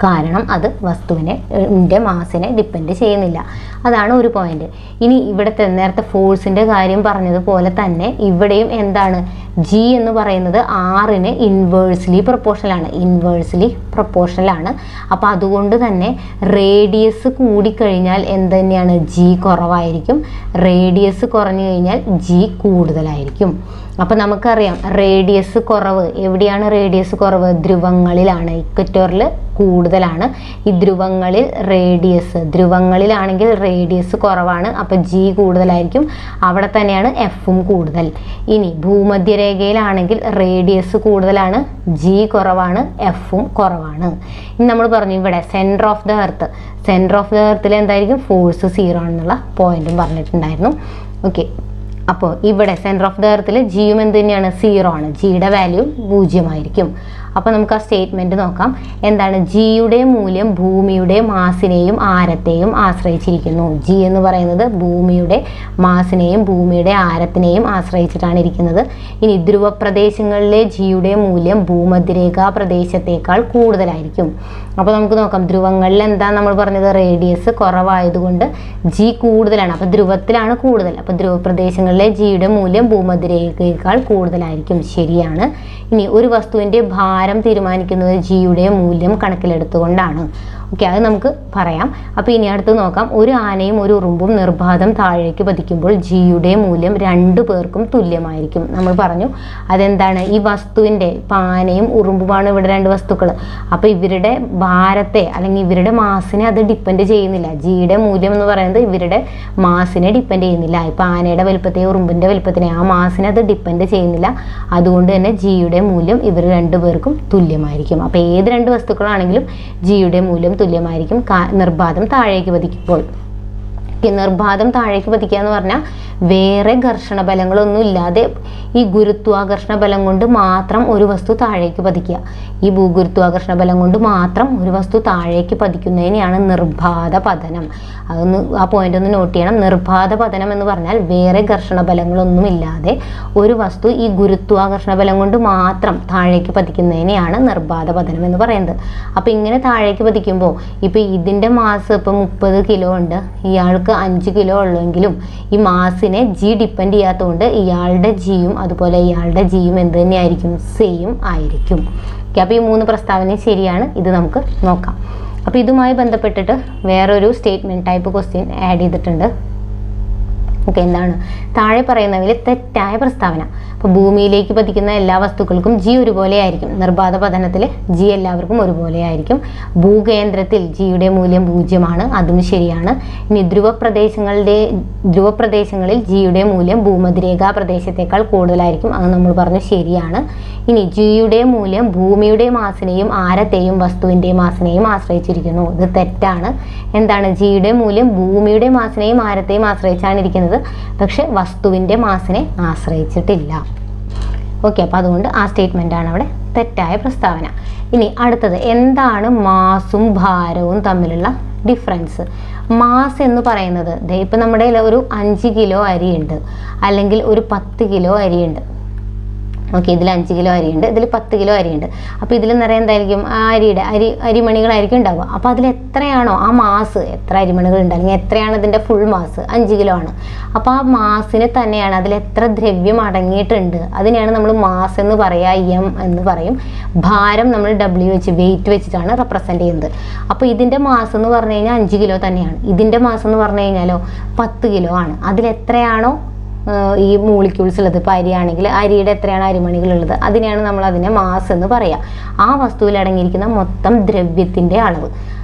കാരണം അത് വസ്തുവിൻ്റെ മാസിനെ ഡിപ്പെൻഡ് ചെയ്യുന്നില്ല. അതാണ് ഒരു പോയിന്റ്. ഇനി ഇവിടുത്തെ നേരത്തെ ഫോഴ്സിൻ്റെ കാര്യം പറഞ്ഞതുപോലെ തന്നെ ഇവിടെയും എന്താണ്? ജി എന്ന് പറയുന്നത് ആറിന് ഇൻവേഴ്സ്ലി പ്രൊപ്പോർഷണലാണ്. അപ്പോൾ അതുകൊണ്ട് തന്നെ റേഡിയസ് കൂടിക്കഴിഞ്ഞാൽ എന്ത് തന്നെയാണ്? ജി കുറവായിരിക്കും. റേഡിയസ് കുറഞ്ഞു കഴിഞ്ഞാൽ ജി കൂടുതലായിരിക്കും. അപ്പോൾ നമുക്കറിയാം റേഡിയസ് കുറവ് എവിടെയാണ്? റേഡിയസ് കുറവ് ധ്രുവങ്ങളിലാണ്. ഇക്വറ്റോറിൽ കൂടുതലാണ്. ഈ ധ്രുവങ്ങളിലാണെങ്കിൽ റേഡിയസ് കുറവാണ്, അപ്പോൾ ജി കൂടുതലായിരിക്കും. അവിടെ തന്നെയാണ് എഫും കൂടുതൽ. ഇനി ഭൂമധ്യരേഖയിലാണെങ്കിൽ റേഡിയസ് കൂടുതലാണ്, ജി കുറവാണ്, എഫും കുറവാണ്. ഇനി നമ്മൾ പറഞ്ഞു ഇവിടെ സെൻറ്റർ ഓഫ് ദ എർത്തിൽ എന്തായിരിക്കും? ഫോഴ്സ് 0 ആണെന്നുള്ള പോയിന്റും പറഞ്ഞിട്ടുണ്ടായിരുന്നു. ഓക്കെ, അപ്പോൾ ഇവിടെ സെൻറ്റർ ഓഫ് ദ എർത്തിൽ ജിയും എന്ത് തന്നെയാണ്? 0 ആണ്. ജിയുടെ വാല്യൂ 0 ആയിരിക്കും. അപ്പോൾ നമുക്ക് ആ സ്റ്റേറ്റ്മെൻറ്റ് നോക്കാം. എന്താണ്? ജിയുടെ മൂല്യം ഭൂമിയുടെ മാസിനെയും ആരത്തെയും ആശ്രയിച്ചിരിക്കുന്നു. ജി എന്ന് പറയുന്നത് ഭൂമിയുടെ മാസിനെയും ഭൂമിയുടെ ആരത്തിനെയും ആശ്രയിച്ചിട്ടാണ് ഇരിക്കുന്നത്. ഇനി ധ്രുവപ്രദേശങ്ങളിലെ ജിയുടെ മൂല്യം ഭൂമധ്യരേഖാ പ്രദേശത്തേക്കാൾ കൂടുതലായിരിക്കും. അപ്പോൾ നമുക്ക് നോക്കാം. ധ്രുവങ്ങളിൽ എന്താ നമ്മൾ പറഞ്ഞത്? റേഡിയസ് കുറവായതുകൊണ്ട് ജി കൂടുതലാണ്. അപ്പോൾ ധ്രുവത്തിലാണ് കൂടുതൽ. അപ്പോൾ ധ്രുവപ്രദേശങ്ങളിലെ ജിയുടെ മൂല്യം ഭൂമധ്യരേഖയേക്കാൾ കൂടുതലായിരിക്കും. ശരിയാണ്. ഇനി ഒരു വസ്തുവിൻ്റെ ഭാരം തീരുമാനിക്കുന്നത് ജിയുടെ മൂല്യം കണക്കിലെടുത്തുകൊണ്ടാണ്. ഓക്കെ, അത് നമുക്ക് പറയാം. അപ്പോൾ ഇനി അടുത്ത് നോക്കാം. ഒരു ആനയും ഒരു ഉറുമ്പും നിർബാധം താഴേക്ക് പതിക്കുമ്പോൾ ജിയുടെ മൂല്യം 2 പേർക്കും തുല്യമായിരിക്കും. നമ്മൾ പറഞ്ഞു അതെന്താണ്? ഈ വസ്തുവിൻ്റെ ഇപ്പം ആനയും ഉറുമ്പുമാണ് ഇവിടെ 2 വസ്തുക്കൾ. അപ്പോൾ ഇവരുടെ ഭാരത്തെ അല്ലെങ്കിൽ ഇവരുടെ മാസിനെ അത് ഡിപ്പെൻഡ് ചെയ്യുന്നില്ല. ജിയുടെ മൂല്യം എന്ന് പറയുന്നത് ഇവരുടെ മാസിനെ ഡിപ്പെൻഡ് ചെയ്യുന്നില്ല. ഇപ്പം ആനയുടെ വലുപ്പത്തെ ഉറുമ്പിൻ്റെ വലുപ്പത്തിനെ ആ മാസിനെ അത് ഡിപ്പെൻഡ് ചെയ്യുന്നില്ല. അതുകൊണ്ട് തന്നെ ജിയുടെ മൂല്യം ഇവർ 2 പേർക്കും തുല്യമായിരിക്കും. അപ്പോൾ ഏത് 2 വസ്തുക്കളാണെങ്കിലും ജിയുടെ മൂല്യം തുല്യമായിരിക്കും നിർബാധം താഴേക്ക് പതിക്കുമ്പോൾ. നിർബാധം താഴേക്ക് പതിക്കുക എന്ന് പറഞ്ഞാൽ വേറെ ഘർഷണ ബലങ്ങളൊന്നും ഇല്ലാതെ ഈ ഗുരുത്വാകർഷണ ബലം കൊണ്ട് മാത്രം ഒരു വസ്തു താഴേക്ക് പതിക്കുക. ഈ ഭൂഗുരുത്വാകർഷണ ബലം കൊണ്ട് മാത്രം ഒരു വസ്തു താഴേക്ക് പതിക്കുന്നതിനെയാണ് നിർബാധ പതനം. അതൊന്ന് ആ പോയിന്റ് ഒന്ന് നോട്ട് ചെയ്യണം. നിർബാധ പതനം എന്ന് പറഞ്ഞാൽ വേറെ ഘർഷണ ബലങ്ങളൊന്നും ഇല്ലാതെ ഒരു വസ്തു ഈ ഗുരുത്വാകർഷണ ബലം കൊണ്ട് മാത്രം താഴേക്ക് പതിക്കുന്നതിനെയാണ് നിർബാധ പതനം എന്ന് പറയുന്നത്. അപ്പോൾ ഇങ്ങനെ താഴേക്ക് പതിക്കുമ്പോൾ ഇപ്പോൾ ഇതിൻ്റെ മാസ് ഇപ്പോൾ 30 കിലോ ഉണ്ട്, ഇയാൾക്ക് 5 കിലോ ഉള്ളെങ്കിലും ഈ മാസിനെ ജി ഡിപ്പെൻഡ് ചെയ്യാത്തതുകൊണ്ട് ഇയാളുടെ ജിയും അതുപോലെ ഇയാളുടെ ജിയും എന്ത് തന്നെയായിരിക്കും? സെയിം ആയിരിക്കും. ഓക്കെ, അപ്പോൾ ഈ 3 പ്രസ്താവന ശരിയാണ്. ഇത് നമുക്ക് നോക്കാം. അപ്പോൾ ഇതുമായി ബന്ധപ്പെട്ടിട്ട് വേറൊരു സ്റ്റേറ്റ്മെൻറ്റ് ടൈപ്പ് ക്വസ്റ്റ്യൻ ആഡ് ചെയ്തിട്ടുണ്ട്. ഓക്കെ, എന്താണ്? താഴെ പറയുന്നതിൽ തെറ്റായ പ്രസ്താവന. അപ്പോൾ ഭൂമിയിലേക്ക് പതിക്കുന്ന എല്ലാ വസ്തുക്കൾക്കും ജി ഒരുപോലെ ആയിരിക്കും. നിർബാധ പതനത്തിൽ ജി എല്ലാവർക്കും ഒരുപോലെ ആയിരിക്കും. ഭൂകേന്ദ്രത്തിൽ ജിയുടെ മൂല്യം 0 ആണ്, അതും ശരിയാണ്. ഇനി ധ്രുവപ്രദേശങ്ങളിൽ ജിയുടെ മൂല്യം ഭൂമധ്യരേഖാ പ്രദേശത്തേക്കാൾ കൂടുതലായിരിക്കും, അത് നമ്മൾ പറഞ്ഞു ശരിയാണ്. ഇനി ജിയുടെ മൂല്യം ഭൂമിയുടെ മാസിനെയും ആരത്തെയും വസ്തുവിൻ്റെ മാസിനെയും ആശ്രയിച്ചിരിക്കുന്നു, ഇത് തെറ്റാണ്. എന്താണ്? ജിയുടെ മൂല്യം ഭൂമിയുടെ മാസിനെയും ആരത്തെയും ആശ്രയിച്ചാണ് ഇരിക്കുന്നത്, പക്ഷെ വസ്തുവിൻ്റെ മാസിനെ ആശ്രയിച്ചിട്ടില്ല. ഓക്കെ, അപ്പോൾ അതുകൊണ്ട് ആ സ്റ്റേറ്റ്മെൻ്റാണ് അവിടെ തെറ്റായ പ്രസ്താവന. ഇനി അടുത്തത് എന്താണ് മാസും ഭാരവും തമ്മിലുള്ള ഡിഫറൻസ്? മാസ് എന്ന് പറയുന്നത് ഇപ്പം നമ്മുടെ ഒരു 5 കിലോ അരിയുണ്ട് അല്ലെങ്കിൽ ഒരു 10 കിലോ അരിയുണ്ട്. ഓക്കെ, ഇതിൽ 5 കിലോ അരിയുണ്ട്, ഇതിൽ 10 കിലോ അരിയുണ്ട്. അപ്പോൾ ഇതിൽ നിറയെ എന്തായിരിക്കും? ആ അരിമണികളായിരിക്കും ഉണ്ടാവുക. അപ്പോൾ അതിൽ എത്രയാണോ ആ മാസ്, എത്ര അരിമണികൾ ഉണ്ട് അല്ലെങ്കിൽ എത്രയാണ് ഇതിൻ്റെ ഫുൾ മാസ്? 5 കിലോ ആണ്. അപ്പോൾ ആ മാസിന് തന്നെയാണ് അതിൽ എത്ര ദ്രവ്യം അടങ്ങിയിട്ടുണ്ട് അതിനെയാണ് നമ്മൾ മാസ് എന്ന് പറയുക, എം എന്ന് പറയും. ഭാരം നമ്മൾ W വെച്ച് വെയിറ്റ് വെച്ചിട്ടാണ് റെപ്രസെൻ്റ് ചെയ്യുന്നത്. അപ്പോൾ ഇതിൻ്റെ മാസ് എന്ന് പറഞ്ഞു കഴിഞ്ഞാൽ 5 കിലോ തന്നെയാണ്. ഇതിൻ്റെ മാസ് എന്ന് പറഞ്ഞു കഴിഞ്ഞാലോ 10 കിലോ ആണ്. അതിലെത്രയാണോ ഈ മോളിക്യൂൾസ് ഉള്ളത്, ഇപ്പോൾ അരിയാണെങ്കിൽ അരിയുടെ എത്രയാണ് അരിമണികളുള്ളത് അതിനെയാണ് നമ്മൾ അതിനെ മാസ് എന്ന് പറയുക. ആ വസ്തുവിൽ അടങ്ങിയിരിക്കുന്ന മൊത്തം ദ്രവ്യത്തിൻ്റെ അളവ്.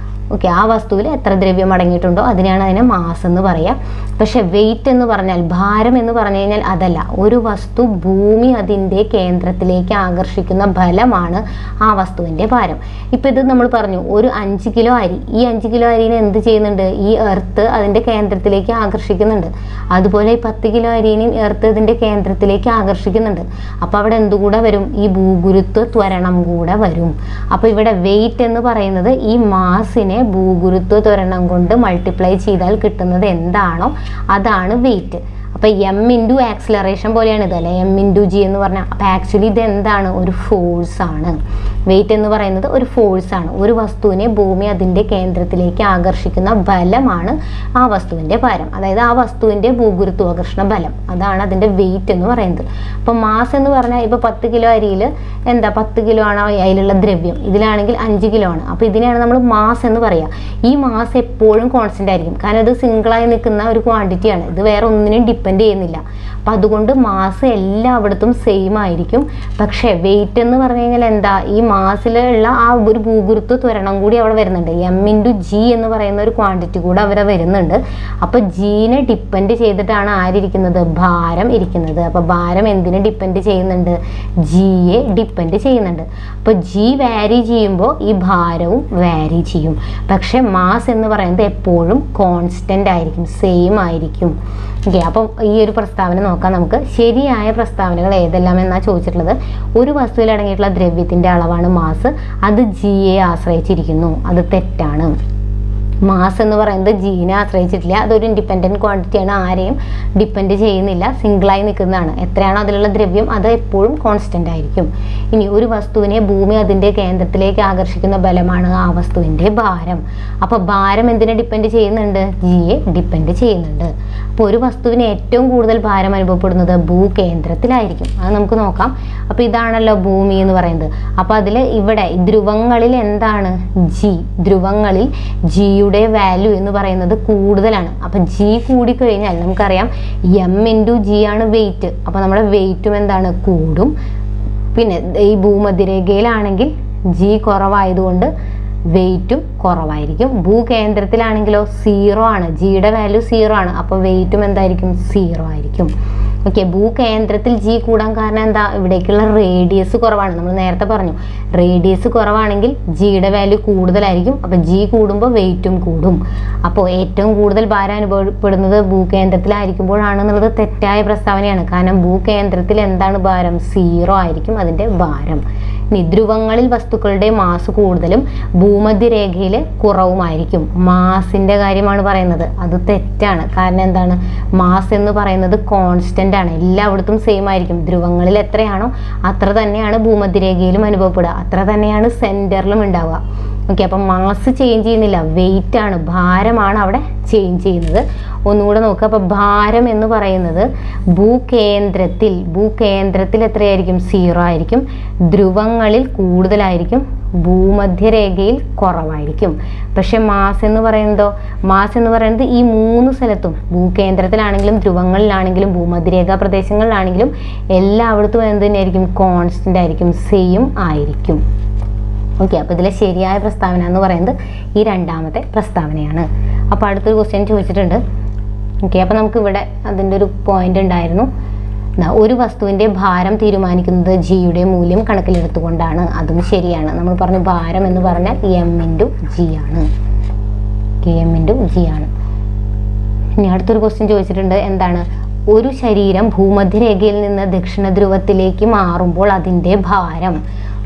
ഓക്കെ, ആ വസ്തുവിൽ എത്ര ദ്രവ്യം അടങ്ങിയിട്ടുണ്ടോ അതിനെയാണ് അതിനെ മാസ് എന്ന് പറയുക. പക്ഷെ വെയിറ്റ് എന്ന് പറഞ്ഞാൽ, ഭാരം എന്ന് പറഞ്ഞു കഴിഞ്ഞാൽ അതല്ല. ഒരു വസ്തു ഭൂമി അതിൻ്റെ കേന്ദ്രത്തിലേക്ക് ആകർഷിക്കുന്ന ബലമാണ് ആ വസ്തുവിൻ്റെ ഭാരം. ഇപ്പം ഇത് നമ്മൾ പറഞ്ഞു, ഒരു 5 കിലോ അരി, ഈ 5 കിലോ അരിനെ എന്ത് ചെയ്യുന്നുണ്ട്, ഈ എർത്ത് അതിൻ്റെ കേന്ദ്രത്തിലേക്ക് ആകർഷിക്കുന്നുണ്ട്. അതുപോലെ ഈ 10 കിലോ അരിനെയും എർത്ത് ഇതിൻ്റെ കേന്ദ്രത്തിലേക്ക് ആകർഷിക്കുന്നുണ്ട്. അപ്പോൾ അവിടെ എന്തുകൂടെ വരും, ഈ ഭൂഗുരുത്വ ത്വരണം കൂടെ വരും. അപ്പോൾ ഇവിടെ വെയിറ്റ് എന്ന് പറയുന്നത് ഈ മാസിനെ ഭൂഗുരുത്വ ത്വരണം കൊണ്ട് മൾട്ടിപ്ലൈ ചെയ്താൽ കിട്ടുന്നത് എന്താണോ അതാണ് വെയിറ്റ്. അപ്പോൾ എം ഇൻറ്റു ആക്സിലറേഷൻ പോലെയാണ് ഇത്, അല്ലെ, എം ഇൻറ്റു ജി എന്ന് പറഞ്ഞാൽ. അപ്പോൾ ആക്ച്വലി ഇത് എന്താണ്, ഒരു ഫോഴ്സാണ്. വെയിറ്റ് എന്ന് പറയുന്നത് ഒരു ഫോഴ്സാണ്. ഒരു വസ്തുവിനെ ഭൂമി അതിൻ്റെ കേന്ദ്രത്തിലേക്ക് ആകർഷിക്കുന്ന ബലമാണ് ആ വസ്തുവിൻ്റെ ഭാരം. അതായത് ആ വസ്തുവിൻ്റെ ഭൂഗുരുത്വാകർഷണ ബലം, അതാണ് അതിൻ്റെ വെയിറ്റ് എന്ന് പറയുന്നത്. അപ്പോൾ മാസ് എന്ന് പറഞ്ഞാൽ ഇപ്പോൾ 10 കിലോ അരിയിൽ എന്താ 10 കിലോ ആണ് അതിലുള്ള ദ്രവ്യം, ഇതിലാണെങ്കിൽ 5 കിലോ ആണ്. അപ്പോൾ ഇതിനെയാണ് നമ്മൾ മാസ് എന്ന് പറയുക. ഈ മാസ് എപ്പോഴും കോൺസ്റ്റൻ്റ് ആയിരിക്കും, കാരണം ഇത് സിംഗിളായി നിൽക്കുന്ന ഒരു ക്വാണ്ടിറ്റിയാണ്. ഇത് വേറെ ഒന്നിനും ഡിപ്പെൻഡ് ചെയ്യുന്നില്ല. അപ്പം അതുകൊണ്ട് മാസ് എല്ലായിടത്തും സെയിം ആയിരിക്കും. പക്ഷേ വെയിറ്റ് എന്ന് പറഞ്ഞു കഴിഞ്ഞാൽ എന്താ, ഈ മാസിലുള്ള ആ ഒരു ഭൂഗുരുത്വ ത്വരണം കൂടി അവിടെ വരുന്നുണ്ട്. എം ഇൻറ്റു ജി എന്ന് പറയുന്ന ഒരു ക്വാണ്ടിറ്റി കൂടെ അവിടെ വരുന്നുണ്ട്. അപ്പോൾ ജീനെ ഡിപ്പെൻഡ് ചെയ്തിട്ടാണ് ആരിയ്ക്കുന്നത്, ഭാരം ഇരിക്കുന്നത്. അപ്പോൾ ഭാരം എന്തിനെ ഡിപ്പെൻഡ് ചെയ്യുന്നുണ്ട്, ജിയെ ഡിപ്പെൻഡ് ചെയ്യുന്നുണ്ട്. അപ്പോൾ ജി വാരി ചെയ്യുമ്പോൾ ഈ ഭാരവും വാരി ചെയ്യും. പക്ഷെ മാസ് എന്ന് പറയുന്നത് എപ്പോഴും കോൺസ്റ്റൻ്റ് ആയിരിക്കും, സെയിം ആയിരിക്കും. ഓക്കെ, അപ്പം ഈ ഒരു പ്രസ്താവന നോക്കാം നമുക്ക്. ശരിയായ പ്രസ്താവനകൾ ഏതെല്ലാം എന്നാണ് ചോദിച്ചിട്ടുള്ളത്. ഒരു വസ്തുവിൽ അടങ്ങിയിട്ടുള്ള ദ്രവ്യത്തിൻ്റെ അളവാണ് മാസ്, അത് ജിയെ ആശ്രയിച്ചിരിക്കുന്നു. അത് തെറ്റാണ്. മാസ് എന്ന് പറയുന്നത് ജീനെ ആശ്രയിച്ചിട്ടില്ല, അതൊരു ഇൻഡിപെൻഡൻറ്റ് ക്വാണ്ടിറ്റിയാണ്, ആരെയും ഡിപ്പെൻഡ് ചെയ്യുന്നില്ല, സിംഗിളായി നിൽക്കുന്നതാണ്. എത്രയാണോ അതിലുള്ള ദ്രവ്യം അത് എപ്പോഴും കോൺസ്റ്റൻ്റ് ആയിരിക്കും. ഇനി ഒരു വസ്തുവിനെ ഭൂമി അതിൻ്റെ കേന്ദ്രത്തിലേക്ക് ആകർഷിക്കുന്ന ബലമാണ് ആ വസ്തുവിൻ്റെ ഭാരം. അപ്പോൾ ഭാരം എന്തിനെ ഡിപ്പെൻഡ് ചെയ്യുന്നുണ്ട്, ജിയെ ഡിപ്പെൻഡ് ചെയ്യുന്നുണ്ട്. അപ്പോൾ ഒരു വസ്തുവിന് ഏറ്റവും കൂടുതൽ ഭാരം അനുഭവപ്പെടുന്നത് ഭൂകേന്ദ്രത്തിലായിരിക്കും. അത് നമുക്ക് നോക്കാം. അപ്പോൾ ഇതാണല്ലോ ഭൂമി എന്ന് പറയുന്നത്. അപ്പോൾ അതിൽ ഇവിടെ ധ്രുവങ്ങളിൽ എന്താണ്, ജി, ധ്രുവങ്ങളിൽ ജിയുടെ വാല്യൂ എന്ന് പറയുന്നത് കൂടുതലാണ്. അപ്പം ജി കൂടിക്കഴിഞ്ഞാൽ നമുക്കറിയാം എം ഇൻറ്റു ജി ആണ് വെയിറ്റ്. അപ്പോൾ നമ്മുടെ വെയിറ്റും എന്താണ്, കൂടും. പിന്നെ ഈ ഭൂമധ്യരേഖയിലാണെങ്കിൽ ജി കുറവായതുകൊണ്ട് വെയിറ്റും കുറവായിരിക്കും. ഭൂകേന്ദ്രത്തിലാണെങ്കിലോ 0 ആണ്, ജിയുടെ വാല്യൂ 0 ആണ്. അപ്പോൾ വെയിറ്റും എന്തായിരിക്കും, 0 ആയിരിക്കും. ഓക്കെ, ഭൂകേന്ദ്രത്തിൽ ജി കൂടാൻ കാരണം എന്താ, ഇവിടേക്കുള്ള റേഡിയസ് കുറവാണ്. നമ്മൾ നേരത്തെ പറഞ്ഞു, റേഡിയസ് കുറവാണെങ്കിൽ ജിയുടെ വാല്യൂ കൂടുതലായിരിക്കും. അപ്പോൾ ജി കൂടുമ്പോൾ വെയിറ്റും കൂടും. അപ്പോൾ ഏറ്റവും കൂടുതൽ ഭാരം അനുഭവപ്പെടുന്നത് ഭൂകേന്ദ്രത്തിലായിരിക്കുമ്പോഴാണെന്നുള്ളത് തെറ്റായ പ്രസ്താവനയാണ്. കാരണം ഭൂകേന്ദ്രത്തിൽ എന്താണ് ഭാരം, 0 ആയിരിക്കും അതിൻ്റെ ഭാരം. ഇനി ധ്രുവങ്ങളിൽ വസ്തുക്കളുടെ മാസ് കൂടുതലും ഭൂമധ്യരേഖയിൽ കുറവുമായിരിക്കും. മാസിൻ്റെ കാര്യമാണ് പറയുന്നത്, അത് തെറ്റാണ്. കാരണം എന്താണ്, മാസ് എന്ന് പറയുന്നത് കോൺസ്റ്റൻ്റ് ആണ്, എല്ലായിടത്തും സെയിം ആയിരിക്കും. ധ്രുവങ്ങളിൽ എത്രയാണോ അത്ര തന്നെയാണ് ഭൂമധ്യരേഖയിലും അനുഭവപ്പെടുക, അത്ര തന്നെയാണ് സെൻറ്ററിലും ഉണ്ടാവുക. ഓക്കെ, അപ്പം മാസ് ചേഞ്ച് ചെയ്യുന്നില്ല, വെയിറ്റ് ആണ്, ഭാരമാണ് അവിടെ ചേഞ്ച് ചെയ്യുന്നത്. ഒന്നുകൂടെ നോക്കുക. അപ്പോൾ ഭാരം എന്ന് പറയുന്നത് ഭൂകേന്ദ്രത്തിൽ എത്രയായിരിക്കും, 0 ആയിരിക്കും. ധ്രുവങ്ങളിൽ കൂടുതലായിരിക്കും, ഭൂമധ്യരേഖയിൽ കുറവായിരിക്കും. പക്ഷെ മാസ് എന്ന് പറയുന്നത് ഈ 3 സ്ഥലത്തും, ഭൂകേന്ദ്രത്തിലാണെങ്കിലും ധ്രുവങ്ങളിലാണെങ്കിലും ഭൂമധ്യരേഖാ പ്രദേശങ്ങളിലാണെങ്കിലും എല്ലായിടത്തും എന്ത് തന്നെയായിരിക്കും, കോൺസ്റ്റൻ്റ് ആയിരിക്കും, സെയിം ആയിരിക്കും. ഓക്കെ, അപ്പോൾ ഇതിലെ ശരിയായ പ്രസ്താവന എന്ന് പറയുന്നത് ഈ രണ്ടാമത്തെ പ്രസ്താവനയാണ്. അപ്പോൾ അടുത്തൊരു ക്വസ്റ്റ്യൻ ചോദിച്ചിട്ടുണ്ട്. ഓക്കെ, അപ്പോൾ നമുക്കിവിടെ അതിൻ്റെ ഒരു പോയിന്റ് ഉണ്ടായിരുന്നു. ഒരു വസ്തുവിൻ്റെ ഭാരം തീരുമാനിക്കുന്നത് ജിയുടെ മൂല്യം കണക്കിലെടുത്തുകൊണ്ടാണ്. അതും ശരിയാണ്. നമ്മൾ പറഞ്ഞു ഭാരം എന്ന് പറഞ്ഞാൽ എം ഇൻറ്റു ജി ആണ്. എം ഇൻറ്റു ജി ആണ്. ഇനി അടുത്തൊരു ക്വസ്റ്റ്യൻ ചോദിച്ചിട്ടുണ്ട്. എന്താണ്, ഒരു ശരീരം ഭൂമധ്യരേഖയിൽ നിന്ന് ദക്ഷിണ ധ്രുവത്തിലേക്ക് മാറുമ്പോൾ അതിൻ്റെ ഭാരം.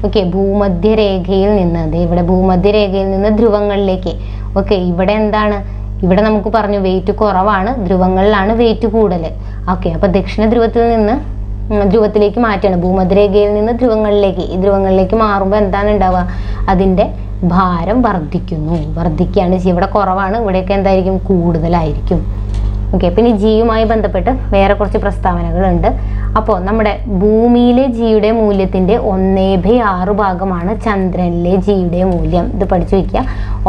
ഓക്കെ, ഭൂമധ്യരേഖയിൽ നിന്ന്, ഇവിടെ ഭൂമധ്യരേഖയിൽ നിന്ന് ധ്രുവങ്ങളിലേക്ക്. ഓക്കെ, ഇവിടെ എന്താണ്, ഇവിടെ നമുക്ക് പറഞ്ഞു വെയിറ്റ് കുറവാണ്, ധ്രുവങ്ങളിലാണ് വെയിറ്റ് കൂടുതൽ. ഓക്കെ, അപ്പോൾ ദക്ഷിണ ധ്രുവത്തിൽ നിന്ന് ധ്രുവത്തിലേക്ക് മാറ്റുകയാണ്, ഭൂമധ്യരേഖയിൽ നിന്ന് ധ്രുവങ്ങളിലേക്ക്. ഈ ധ്രുവങ്ങളിലേക്ക് മാറുമ്പോൾ എന്താണ് ഉണ്ടാവുക, അതിൻ്റെ ഭാരം വർദ്ധിക്കുകയാണ്. ഇവിടെ കുറവാണ്, ഇവിടെയൊക്കെ എന്തായിരിക്കും, കൂടുതലായിരിക്കും. ഓക്കെ, പിന്നെ ജിയുമായി ബന്ധപ്പെട്ട് വേറെ കുറച്ച് പ്രസ്താവനകളുണ്ട്. അപ്പോൾ നമ്മുടെ ഭൂമിയിലെ ജിയുടെ മൂല്യത്തിൻ്റെ 1/6 ഭാഗമാണ് ചന്ദ്രനിലെ ജിയുടെ മൂല്യം. ഇത് പഠിച്ചു വയ്ക്കുക.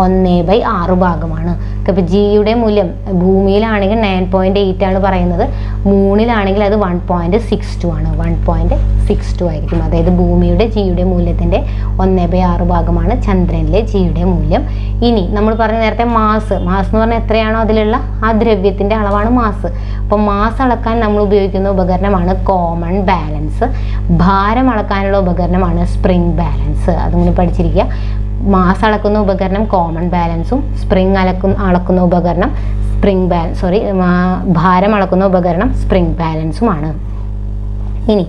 1/6 ഭാഗമാണ്. അപ്പോൾ ജിയുടെ മൂല്യം ഭൂമിയിലാണെങ്കിൽ 9.8 ആണ് പറയുന്നത്, മൂണിലാണെങ്കിൽ അത് 1.62 ആണ്. 1.62 ആയിരിക്കും. അതായത് ഭൂമിയുടെ ജിയുടെ മൂല്യത്തിൻ്റെ 1/6 ഭാഗമാണ് ചന്ദ്രനിലെ ജിയുടെ മൂല്യം. ഇനി നമ്മൾ പറഞ്ഞ നേരത്തെ മാസ് എന്ന് പറഞ്ഞാൽ എത്രയാണോ അതിലുള്ള ആ ദ്രവ്യത്തിൻ്റെ അളവാണ് മാസ്. അപ്പോൾ മാസ് അളക്കാൻ നമ്മൾ ഉപയോഗിക്കുന്ന ഉപകരണമാണ് കോമൺ ബാലൻസ്. ഭാരം അളക്കാനുള്ള ഉപകരണമാണ് സ്പ്രിംഗ് ബാലൻസ്. അതും കൂടി പഠിച്ചിരിക്കുക. മാസ് അളക്കുന്ന ഉപകരണം കോമൺ ബാലൻസും അളക്കുന്ന ഉപകരണം ഭാരം അളക്കുന്ന ഉപകരണം സ്പ്രിംഗ് ബാലൻസുമാണ്. ഇനി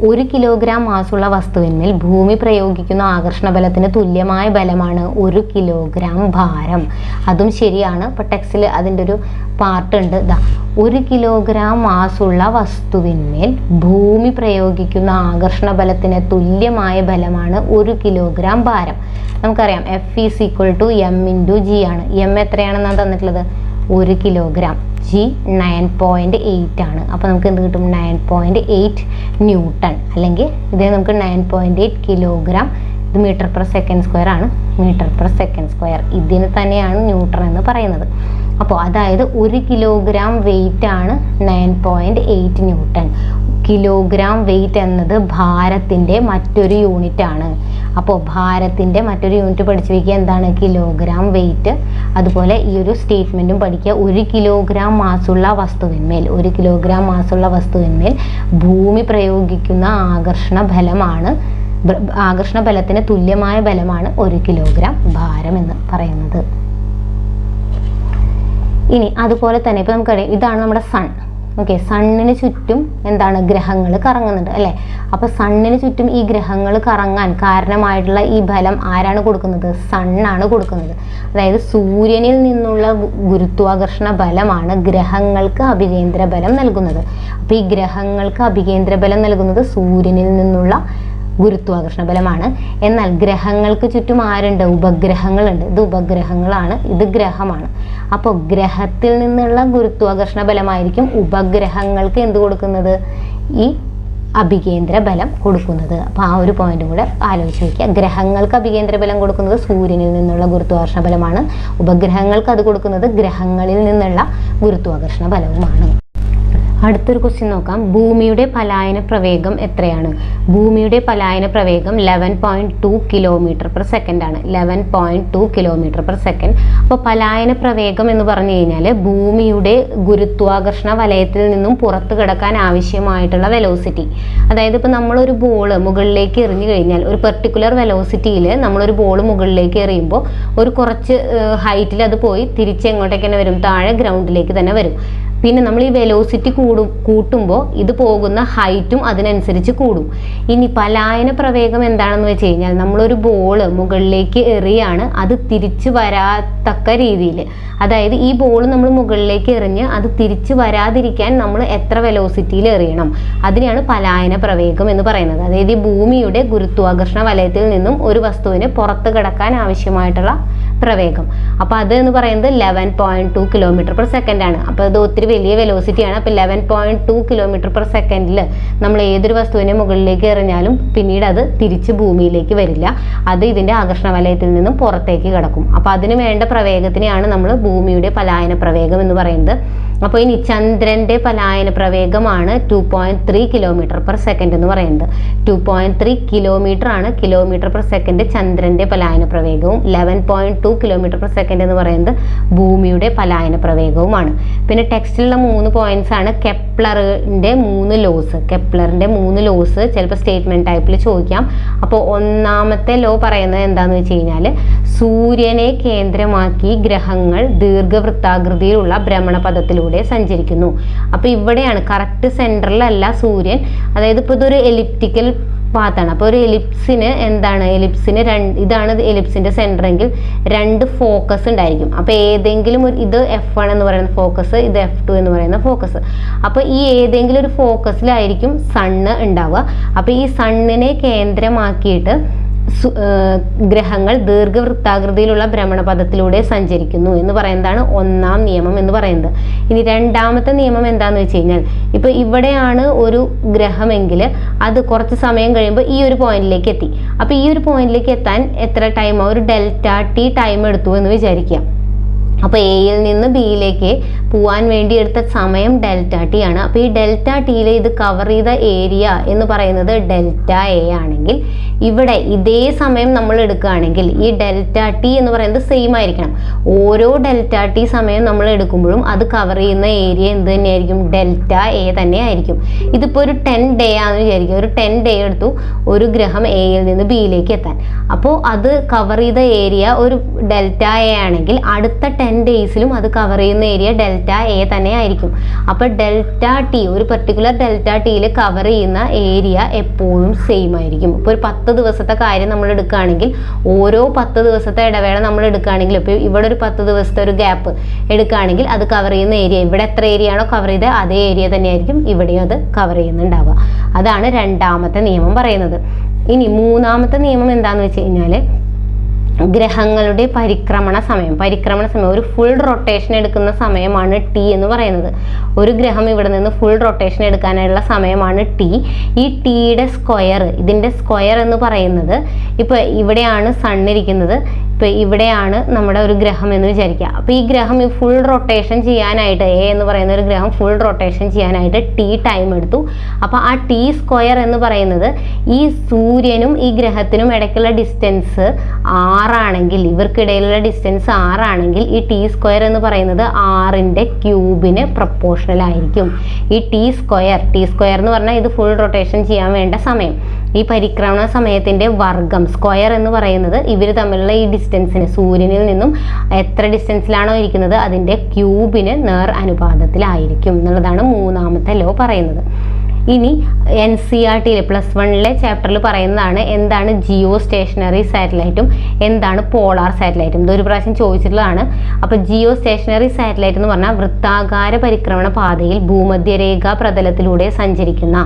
1 കിലോഗ്രാം മാസുള്ള വസ്തുവിന്മേൽ ഭൂമി പ്രയോഗിക്കുന്ന ആകർഷണ ബലത്തിന് തുല്യമായ ബലമാണ് 1 കിലോഗ്രാം ഭാരം. അതും ശരിയാണ്. ഇപ്പോൾ ടെക്സ്റ്റിൽ അതിൻ്റെ ഒരു പാർട്ട് ഉണ്ട്. 1 കിലോഗ്രാം മാസുള്ള വസ്തുവിന്മേൽ ഭൂമി പ്രയോഗിക്കുന്ന ആകർഷണ ബലത്തിന് തുല്യമായ ബലമാണ് 1 കിലോഗ്രാം ഭാരം. നമുക്കറിയാം F = m × G ആണ്. m എത്രയാണെന്നാണ് തന്നിട്ടുള്ളത്? 1 കിലോഗ്രാം. G 9.8 ആണ്. അപ്പോൾ നമുക്ക് എന്ത് കിട്ടും? 9.8 ന്യൂട്ടൺ. അല്ലെങ്കിൽ ഇതേ നമുക്ക് 9.8 കിലോഗ്രാം. ഇത് m/s² ആണ്. m/s². ഇതിന് തന്നെയാണ് ന്യൂട്ടൺ എന്ന് പറയുന്നത്. അപ്പോൾ അതായത് 1 കിലോഗ്രാം വെയിറ്റ് ആണ് 9.8 ന്യൂട്ടൺ. കിലോഗ്രാം വെയിറ്റ് എന്നത് ഭാരത്തിൻ്റെ മറ്റൊരു യൂണിറ്റ് ആണ്. അപ്പോൾ ഭാരത്തിൻ്റെ മറ്റൊരു യൂണിറ്റ് പഠിച്ചു വയ്ക്കുക. എന്താണ്? Kilogram wait. അതുപോലെ ഈ ഒരു സ്റ്റേറ്റ്മെൻറ്റും പഠിക്കുക. 1 കിലോഗ്രാം മാസുള്ള വസ്തുവിന്മേൽ ഭൂമി പ്രയോഗിക്കുന്ന ആകർഷണ ബലത്തിന് തുല്യമായ ബലമാണ് 1 കിലോഗ്രാം ഭാരം എന്ന് പറയുന്നത്. ഇനി അതുപോലെ തന്നെ ഇപ്പോൾ നമുക്കറിയാം, ഇതാണ് നമ്മുടെ സൺ. ഓക്കെ, സണ്ണിന് ചുറ്റും എന്താണ്? ഗ്രഹങ്ങൾ കറങ്ങുന്നുണ്ട് അല്ലേ? അപ്പോൾ സണ്ണിന് ചുറ്റും ഈ ഗ്രഹങ്ങൾ കറങ്ങാൻ കാരണമായിട്ടുള്ള ഈ ബലം ആരാണ് കൊടുക്കുന്നത്? സണ്ണാണ് കൊടുക്കുന്നത്. അതായത് സൂര്യനിൽ നിന്നുള്ള ഗുരുത്വാകർഷണ ബലമാണ് ഗ്രഹങ്ങൾക്ക് അഭികേന്ദ്ര ബലം നൽകുന്നത്. അപ്പോൾ ഈ ഗ്രഹങ്ങൾക്ക് അഭികേന്ദ്ര ബലം നൽകുന്നത് സൂര്യനിൽ നിന്നുള്ള ഗുരുത്വാകർഷണ ബലമാണ്. എന്നാൽ ഗ്രഹങ്ങൾക്ക് ചുറ്റും ആരുണ്ട്? ഉപഗ്രഹങ്ങളുണ്ട്. ഇത് ഉപഗ്രഹങ്ങളാണ്, ഇത് ഗ്രഹമാണ്. അപ്പോൾ ഗ്രഹത്തിൽ നിന്നുള്ള ഗുരുത്വാകർഷണ ബലമായിരിക്കും ഉപഗ്രഹങ്ങൾക്ക് എന്ത് കൊടുക്കുന്നത്? ഈ അഭികേന്ദ്ര ബലം കൊടുക്കുന്നത്. അപ്പോൾ ആ ഒരു പോയിന്റും കൂടെ ആലോചിച്ച് വയ്ക്കുക. ഗ്രഹങ്ങൾക്ക് അഭികേന്ദ്ര ബലം കൊടുക്കുന്നത് സൂര്യനിൽ നിന്നുള്ള ഗുരുത്വാകർഷണ ബലമാണ്. ഉപഗ്രഹങ്ങൾക്ക് അത് കൊടുക്കുന്നത് ഗ്രഹങ്ങളിൽ നിന്നുള്ള ഗുരുത്വാകർഷണ ബലവുമാണ്. അടുത്തൊരു ക്വസ്റ്റ്യൻ നോക്കാം. ഭൂമിയുടെ പലായന പ്രവേഗം എത്രയാണ്? ഭൂമിയുടെ പലായന പ്രവേഗം 11.2 km/s ആണ്. 11.2 km/s. അപ്പോൾ പലായന പ്രവേഗം എന്ന് പറഞ്ഞു കഴിഞ്ഞാൽ ഭൂമിയുടെ ഗുരുത്വാകർഷണ വലയത്തിൽ നിന്നും പുറത്തു കിടക്കാൻ ആവശ്യമായിട്ടുള്ള വെലോസിറ്റി. അതായത് ഇപ്പോൾ നമ്മളൊരു ബോൾ മുകളിലേക്ക് എറിഞ്ഞു കഴിഞ്ഞാൽ ഒരു പെർട്ടിക്കുലർ വെലോസിറ്റിയിൽ നമ്മളൊരു ബോൾ മുകളിലേക്ക് എറിയുമ്പോൾ ഒരു കുറച്ച് ഹൈറ്റിൽ അത് പോയി തിരിച്ച് എങ്ങോട്ടേക്ക് തന്നെ വരും? താഴെ ഗ്രൗണ്ടിലേക്ക് തന്നെ വരും. പിന്നെ നമ്മൾ ഈ വെലോസിറ്റി കൂട്ടുമ്പോൾ ഇത് പോകുന്ന ഹൈറ്റും അതിനനുസരിച്ച് കൂടും. ഇനി പലായന പ്രവേഗം എന്താണെന്ന് വെച്ച് കഴിഞ്ഞാൽ നമ്മളൊരു ബോൾ മുകളിലേക്ക് എറിയാണ്, അത് തിരിച്ച് വരാത്തക്ക രീതിയിൽ, അതായത് ഈ ബോൾ നമ്മൾ മുകളിലേക്ക് എറിഞ്ഞ് അത് തിരിച്ച് വരാതിരിക്കാൻ നമ്മൾ എത്ര വെലോസിറ്റിയിൽ എറിയണം, അതിനെയാണ് പലായന പ്രവേഗം എന്ന് പറയുന്നത്. അതായത് ഈ ഭൂമിയുടെ ഗുരുത്വാകർഷണ വലയത്തിൽ നിന്നും ഒരു വസ്തുവിന് പുറത്ത് കിടക്കാൻ ആവശ്യമായിട്ടുള്ള പ്രവേഗം. അപ്പോൾ അത് എന്ന് പറയുന്നത് 11.2 km/s ആണ്. അപ്പോൾ അത് ഒത്തിരി വലിയ വെലോസിറ്റിയാണ്. അപ്പോൾ 11.2 km/s നമ്മൾ ഏതൊരു വസ്തുവിനെ മുകളിലേക്ക് എറിഞ്ഞാലും പിന്നീട് അത് തിരിച്ച് ഭൂമിയിലേക്ക് വരില്ല, അത് ഇതിൻ്റെ ആകർഷണ വലയത്തിൽ നിന്നും പുറത്തേക്ക് കിടക്കും. അപ്പോൾ അതിന് വേണ്ട പ്രവേഗത്തിനെയാണ് നമ്മൾ ഭൂമിയുടെ പലായന പ്രവേഗം എന്ന് പറയുന്നത്. അപ്പോൾ ഇനി ചന്ദ്രൻ്റെ പലായന പ്രവേഗമാണ് 2.3 km/s എന്ന് പറയുന്നത്. 2.3 കിലോമീറ്റർ ആണ് km/s ചന്ദ്രൻ്റെ പലായന പ്രവേഗവും. 11.2 km/s എന്ന് പറയുന്നത് ഭൂമിയുടെ പലായന പ്രവേഗവുമാണ്. പിന്നെ ടെക്സ്റ്റിലുള്ള 3 പോയിന്റ്സ് ആണ് കെപ്ലറിൻ്റെ 3 ലോസ്. കെപ്ലറിൻ്റെ 3 ലോസ് ചിലപ്പോൾ സ്റ്റേറ്റ്മെന്റ് ടൈപ്പിൽ ചോദിക്കാം. അപ്പോൾ ഒന്നാമത്തെ ലോ പറയുന്നത് എന്താണെന്ന് വെച്ച് കഴിഞ്ഞാൽ സൂര്യനെ കേന്ദ്രമാക്കി ഗ്രഹങ്ങൾ ദീർഘവൃത്താകൃതിയിലുള്ള ഭ്രമണപഥത്തിലൂടെ സഞ്ചരിക്കുന്നു. അപ്പോൾ ഇവിടെയാണ് കറക്റ്റ് സെൻട്രലല്ല സൂര്യൻ, അതായത് ഇപ്പോൾ ഇതൊരു എലിപ്റ്റിക്കൽ പാത്താണ്. അപ്പോൾ ഒരു എലിപ്സിന് എന്താണ്? ഇതാണ് എലിപ്സിൻ്റെ സെൻറ്റർ എങ്കിൽ 2 ഫോക്കസ് ഉണ്ടായിരിക്കും. അപ്പോൾ ഏതെങ്കിലും ഒരു ഇത് F1 എന്ന് പറയുന്ന ഫോക്കസ്, ഇത് F2 എന്ന് പറയുന്ന ഫോക്കസ്. അപ്പോൾ ഈ ഏതെങ്കിലും ഒരു ഫോക്കസിലായിരിക്കും സണ്ണ് ഉണ്ടാവുക. അപ്പോൾ ഈ സണ്ണിനെ കേന്ദ്രമാക്കിയിട്ട് ഗ്രഹങ്ങൾ ദീർഘവൃത്താകൃതിയിലുള്ള ഭ്രമണപഥത്തിലൂടെ സഞ്ചരിക്കുന്നു എന്ന് പറയുന്നതാണ് ഒന്നാം നിയമം എന്ന് പറയുന്നത്. ഇനി രണ്ടാമത്തെ നിയമം എന്താണെന്ന് വെച്ച് കഴിഞ്ഞാൽ, ഇപ്പോൾ ഇവിടെയാണ് ഒരു ഗ്രഹമെങ്കിൽ അത് കുറച്ച് സമയം കഴിയുമ്പോൾ ഈ ഒരു പോയിന്റിലേക്ക് എത്തി. അപ്പോൾ ഈ ഒരു പോയിന്റിലേക്ക് എത്താൻ എത്ര ടൈം, ഒരു ഡെൽറ്റ ടി ടൈം എടുത്തു എന്ന് വിചാരിക്കുക. അപ്പോൾ എയിൽ നിന്ന് ബിയിലേക്ക് പോവാൻ വേണ്ടി എടുത്ത സമയം ഡെൽറ്റ ടി ആണ്. അപ്പോൾ ഈ ഡെൽറ്റ ടിയിൽ ഇത് കവർ ചെയ്ത ഏരിയ എന്ന് പറയുന്നത് ഡെൽറ്റ എ ആണെങ്കിൽ, ഇവിടെ ഇതേ സമയം നമ്മൾ എടുക്കുകയാണെങ്കിൽ ഈ ഡെൽറ്റ ടി എന്ന് പറയുന്നത് സെയിം ആയിരിക്കണം. ഓരോ ഡെൽറ്റ ടി സമയം നമ്മൾ എടുക്കുമ്പോഴും അത് കവർ ചെയ്യുന്ന ഏരിയ എന്ത് തന്നെയായിരിക്കും, ഡെൽറ്റ എ തന്നെ ആയിരിക്കും. ഇതിപ്പോൾ ഒരു 10 ഡേ ആണെന്ന് വിചാരിക്കും. ഒരു 10 ഡേ എടുത്തു ഒരു ഗ്രഹം എയിൽ നിന്ന് ബിയിലേക്ക് എത്താൻ. അപ്പോൾ അത് കവർ ചെയ്ത ഏരിയ ഒരു ഡെൽറ്റ എ ആണെങ്കിൽ അടുത്ത 10 ഡേയ്സിലും അത് കവർ ചെയ്യുന്ന ഏരിയ ഡെൽറ്റ എ തന്നെ ആയിരിക്കും. അപ്പോൾ ഡെൽറ്റ ടി, ഒരു പെർട്ടിക്കുലർ ഡെൽറ്റ ടിയിൽ കവർ ചെയ്യുന്ന ഏരിയ എപ്പോഴും സെയിം ആയിരിക്കും. ഇപ്പോൾ ഒരു 10 ദിവസത്തെ കാര്യം നമ്മൾ എടുക്കുകയാണെങ്കിൽ ഓരോ 10 ദിവസത്തെ ഇടവേള നമ്മൾ എടുക്കുകയാണെങ്കിൽ, ഇപ്പോൾ ഇവിടെ ഒരു 10 ദിവസത്തെ ഒരു ഗ്യാപ്പ് എടുക്കുകയാണെങ്കിൽ അത് കവർ ചെയ്യുന്ന ഏരിയ ഇവിടെ എത്ര ഏരിയ ആണോ കവർ ചെയ്ത് അതേ ഏരിയ തന്നെയായിരിക്കും ഇവിടെയും അത് കവർ ചെയ്യുന്നുണ്ടാവുക. അതാണ് രണ്ടാമത്തെ നിയമം പറയുന്നത്. ഇനി മൂന്നാമത്തെ നിയമം എന്താണെന്ന് വെച്ച് കഴിഞ്ഞാൽ, ഗ്രഹങ്ങളുടെ പരിക്രമണ സമയം ഒരു ഫുൾ റൊട്ടേഷൻ എടുക്കുന്ന സമയമാണ് ടി എന്ന് പറയുന്നത്. ഒരു ഗ്രഹം ഇവിടെ നിന്ന് ഫുൾ റൊട്ടേഷൻ എടുക്കാനുള്ള സമയമാണ് ടി. ഈ ടിയുടെ സ്ക്വയർ, ഇതിൻ്റെ സ്ക്വയർ എന്ന് പറയുന്നത്, ഇപ്പോൾ ഇവിടെയാണ് സൺ ഇരിക്കുന്നത്, ഇപ്പോൾ ഇവിടെയാണ് നമ്മുടെ ഒരു ഗ്രഹം എന്ന് വിചാരിക്കുക. അപ്പോൾ ഈ ഗ്രഹം ഈ ഫുൾ റൊട്ടേഷൻ ചെയ്യാനായിട്ട്, എ എന്ന് പറയുന്ന ഒരു ഗ്രഹം ഫുൾ റൊട്ടേഷൻ ചെയ്യാനായിട്ട് ടി ടൈം എടുത്തു. അപ്പോൾ ആ ടി സ്ക്വയർ എന്ന് പറയുന്നത് ഈ സൂര്യനും ഈ ഗ്രഹത്തിനും ഇടയ്ക്കുള്ള ഡിസ്റ്റൻസ് 6 ആണെങ്കിൽ, ഇവർക്കിടയിലുള്ള ഡിസ്റ്റൻസ് 6 ആണെങ്കിൽ ഈ ടി സ്ക്വയർ എന്ന് പറയുന്നത് 6ന്റെ ക്യൂബിന് പ്രൊപ്പോർഷണൽ ആയിരിക്കും. ഈ ടി സ്ക്വയർ എന്ന് പറഞ്ഞാൽ ഇത് ഫുൾ റൊട്ടേഷൻ ചെയ്യാൻ വേണ്ട സമയം. ഈ പരിക്രമണ സമയത്തിൻ്റെ വർഗം, സ്ക്വയർ എന്ന് പറയുന്നത് ഇവർ തമ്മിലുള്ള ഈ ഡിസ്റ്റൻസിന്, സൂര്യനിൽ നിന്നും എത്ര ഡിസ്റ്റൻസിലാണോ ഇരിക്കുന്നത് അതിൻ്റെ ക്യൂബിന് നേർ അനുപാതത്തിലായിരിക്കും എന്നുള്ളതാണ് മൂന്നാമത്തെ ലോ പറയുന്നത്. ഇനി NCERT +1 ചാപ്റ്ററിൽ പറയുന്നതാണ് എന്താണ് ജിയോ സ്റ്റേഷനറി സാറ്റലൈറ്റും എന്താണ് പോളാർ സാറ്റലൈറ്റും. ഇതൊരു പ്രാവശ്യം ചോദിച്ചിട്ടുള്ളതാണ്. അപ്പോൾ ജിയോ സ്റ്റേഷനറി സാറ്റലൈറ്റ് എന്ന് പറഞ്ഞാൽ വൃത്താകാര പരിക്രമണ പാതയിൽ ഭൂമധ്യരേഖാ പ്രതലത്തിലൂടെ സഞ്ചരിക്കുന്ന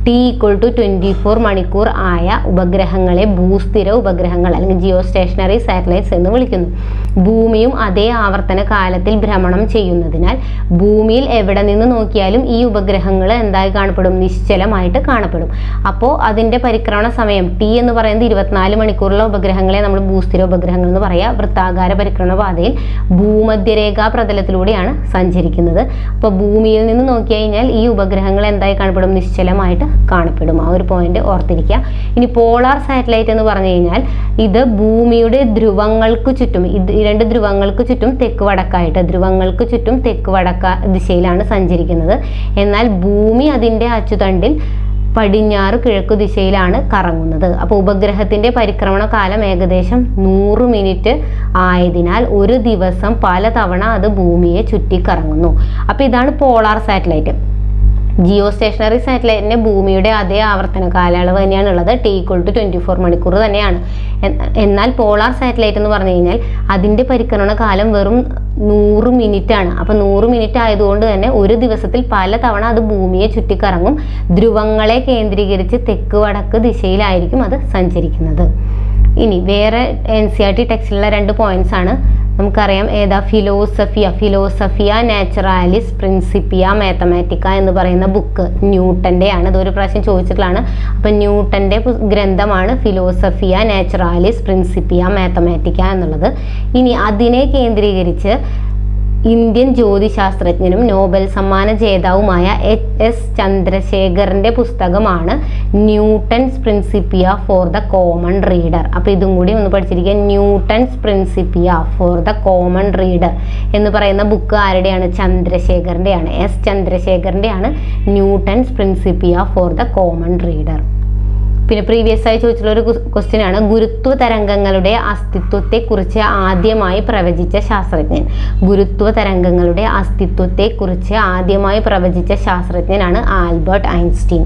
T=24 മണിക്കൂർ ആയ ഉപഗ്രഹങ്ങളെ ഭൂസ്ഥിര ഉപഗ്രഹങ്ങൾ അല്ലെങ്കിൽ ജിയോ സ്റ്റേഷനറി സാറ്റലൈറ്റ്സ് എന്ന് വിളിക്കുന്നു. ഭൂമിയും അതേ ആവർത്തന കാലത്തിൽ ഭ്രമണം ചെയ്യുന്നതിനാൽ ഭൂമിയിൽ എവിടെ നിന്ന് നോക്കിയാലും ഈ ഉപഗ്രഹങ്ങൾ എന്തായി കാണപ്പെടും, നിശ്ചലമായിട്ട് കാണപ്പെടും. അപ്പോൾ അതിൻ്റെ പരിക്രമണ സമയം ടി എന്ന് പറയുന്നത് 24 മണിക്കൂറുള്ള ഉപഗ്രഹങ്ങളെ നമ്മൾ ഭൂസ്ഥിര ഉപഗ്രഹങ്ങൾ എന്ന് പറയുക. വൃത്താകാര പരിക്രമണ പാതയിൽ ഭൂമധ്യരേഖാ പ്രതലത്തിലൂടെയാണ് സഞ്ചരിക്കുന്നത്. അപ്പോൾ ഭൂമിയിൽ നിന്ന് നോക്കി കഴിഞ്ഞാൽ ഈ ഉപഗ്രഹങ്ങൾ എന്തായി കാണപ്പെടും, നിശ്ചലമായിട്ട് കാണപ്പെടും. ആ ഒരു പോയിന്റ് ഓർത്തിരിക്കുക. ഇനി പോളാർ സാറ്റലൈറ്റ് എന്ന് പറഞ്ഞു കഴിഞ്ഞാൽ ഇത് ഭൂമിയുടെ ധ്രുവങ്ങൾക്ക് ചുറ്റും, ഇത് 2 ധ്രുവങ്ങൾക്ക് ചുറ്റും തെക്ക് വടക്കായിട്ട്, ധ്രുവങ്ങൾക്ക് ചുറ്റും തെക്ക് വടക്ക ദിശയിലാണ് സഞ്ചരിക്കുന്നത്. എന്നാൽ ഭൂമി അതിൻ്റെ അച്ചുതണ്ടിൽ പടിഞ്ഞാറ് കിഴക്കു ദിശയിലാണ് കറങ്ങുന്നത്. അപ്പോൾ ഉപഗ്രഹത്തിൻ്റെ പരിക്രമണ കാലം ഏകദേശം 100 മിനിറ്റ് ആയതിനാൽ ഒരു ദിവസം പല തവണ അത് ഭൂമിയെ ചുറ്റിക്കറങ്ങുന്നു. അപ്പോൾ ഇതാണ് പോളാർ സാറ്റലൈറ്റ്. ജിയോ സ്റ്റേഷനറി സാറ്റലൈറ്റിൻ്റെ ഭൂമിയുടെ അതേ ആവർത്തന കാലയളവ് തന്നെയാണുള്ളത്, T=24 മണിക്കൂർ തന്നെയാണ്. എന്നാൽ പോളാർ സാറ്റലൈറ്റ് എന്ന് പറഞ്ഞു കഴിഞ്ഞാൽ അതിൻ്റെ പരിക്രമണ കാലം വെറും 100 മിനിറ്റ് ആണ്. അപ്പോൾ 100 മിനിറ്റ് ആയതുകൊണ്ട് തന്നെ ഒരു ദിവസത്തിൽ പല തവണ അത് ഭൂമിയെ ചുറ്റിക്കറങ്ങും. ധ്രുവങ്ങളെ കേന്ദ്രീകരിച്ച് തെക്ക് വടക്ക് ദിശയിലായിരിക്കും അത് സഞ്ചരിക്കുന്നത്. ഇനി വേറെ NCERT ടെക്സ്റ്റിലുള്ള 2 പോയിന്റ്സ് ആണ്. നമുക്കറിയാം ഏതാ, ഫിലോസഫിയ നാച്ചുറാലിസ് പ്രിൻസിപ്പിയ മാത്തമാറ്റിക്ക എന്ന് പറയുന്ന ബുക്ക് ന്യൂട്ടൻ്റെ ആണ്. ഇതൊരു പ്രാവശ്യം ചോദിച്ചിട്ടുള്ളതാണ്. അപ്പം ന്യൂട്ടൻ്റെ ഗ്രന്ഥമാണ് ഫിലോസഫിയ നാച്ചുറാലിസ് പ്രിൻസിപ്പിയ മാത്തമാറ്റിക്ക എന്നുള്ളത്. ഇനി അതിനെ കേന്ദ്രീകരിച്ച് ഇന്ത്യൻ ജ്യോതിശാസ്ത്രജ്ഞനും നോബൽ സമ്മാന ജേതാവുമായ HS ചന്ദ്രശേഖറിൻ്റെ പുസ്തകമാണ് Newton's Principia for the common reader. അപ്പോൾ ഇതും കൂടി ഒന്ന് പഠിച്ചിരിക്കുക. Newton's Principia for the common reader എന്ന് പറയുന്ന ബുക്ക് ആരുടെയാണ്, ചന്ദ്രശേഖറിൻ്റെയാണ്. S ചന്ദ്രശേഖറിൻ്റെയാണ് Newton's Principia for the common reader. പിന്നെ പ്രീവിയസ് ആയി ചോദിച്ചിട്ടുള്ള ഒരു ക്വസ്റ്റ്യൻ ആണ്, ഗുരുത്വ തരംഗങ്ങളുടെ അസ്തിത്വത്തെക്കുറിച്ച് ആദ്യമായി പ്രവചിച്ച ശാസ്ത്രജ്ഞൻ. ഗുരുത്വ തരംഗങ്ങളുടെ അസ്തിത്വത്തെക്കുറിച്ച് ആദ്യമായി പ്രവചിച്ച ശാസ്ത്രജ്ഞനാണ് ആൽബർട്ട് ഐൻസ്റ്റീൻ.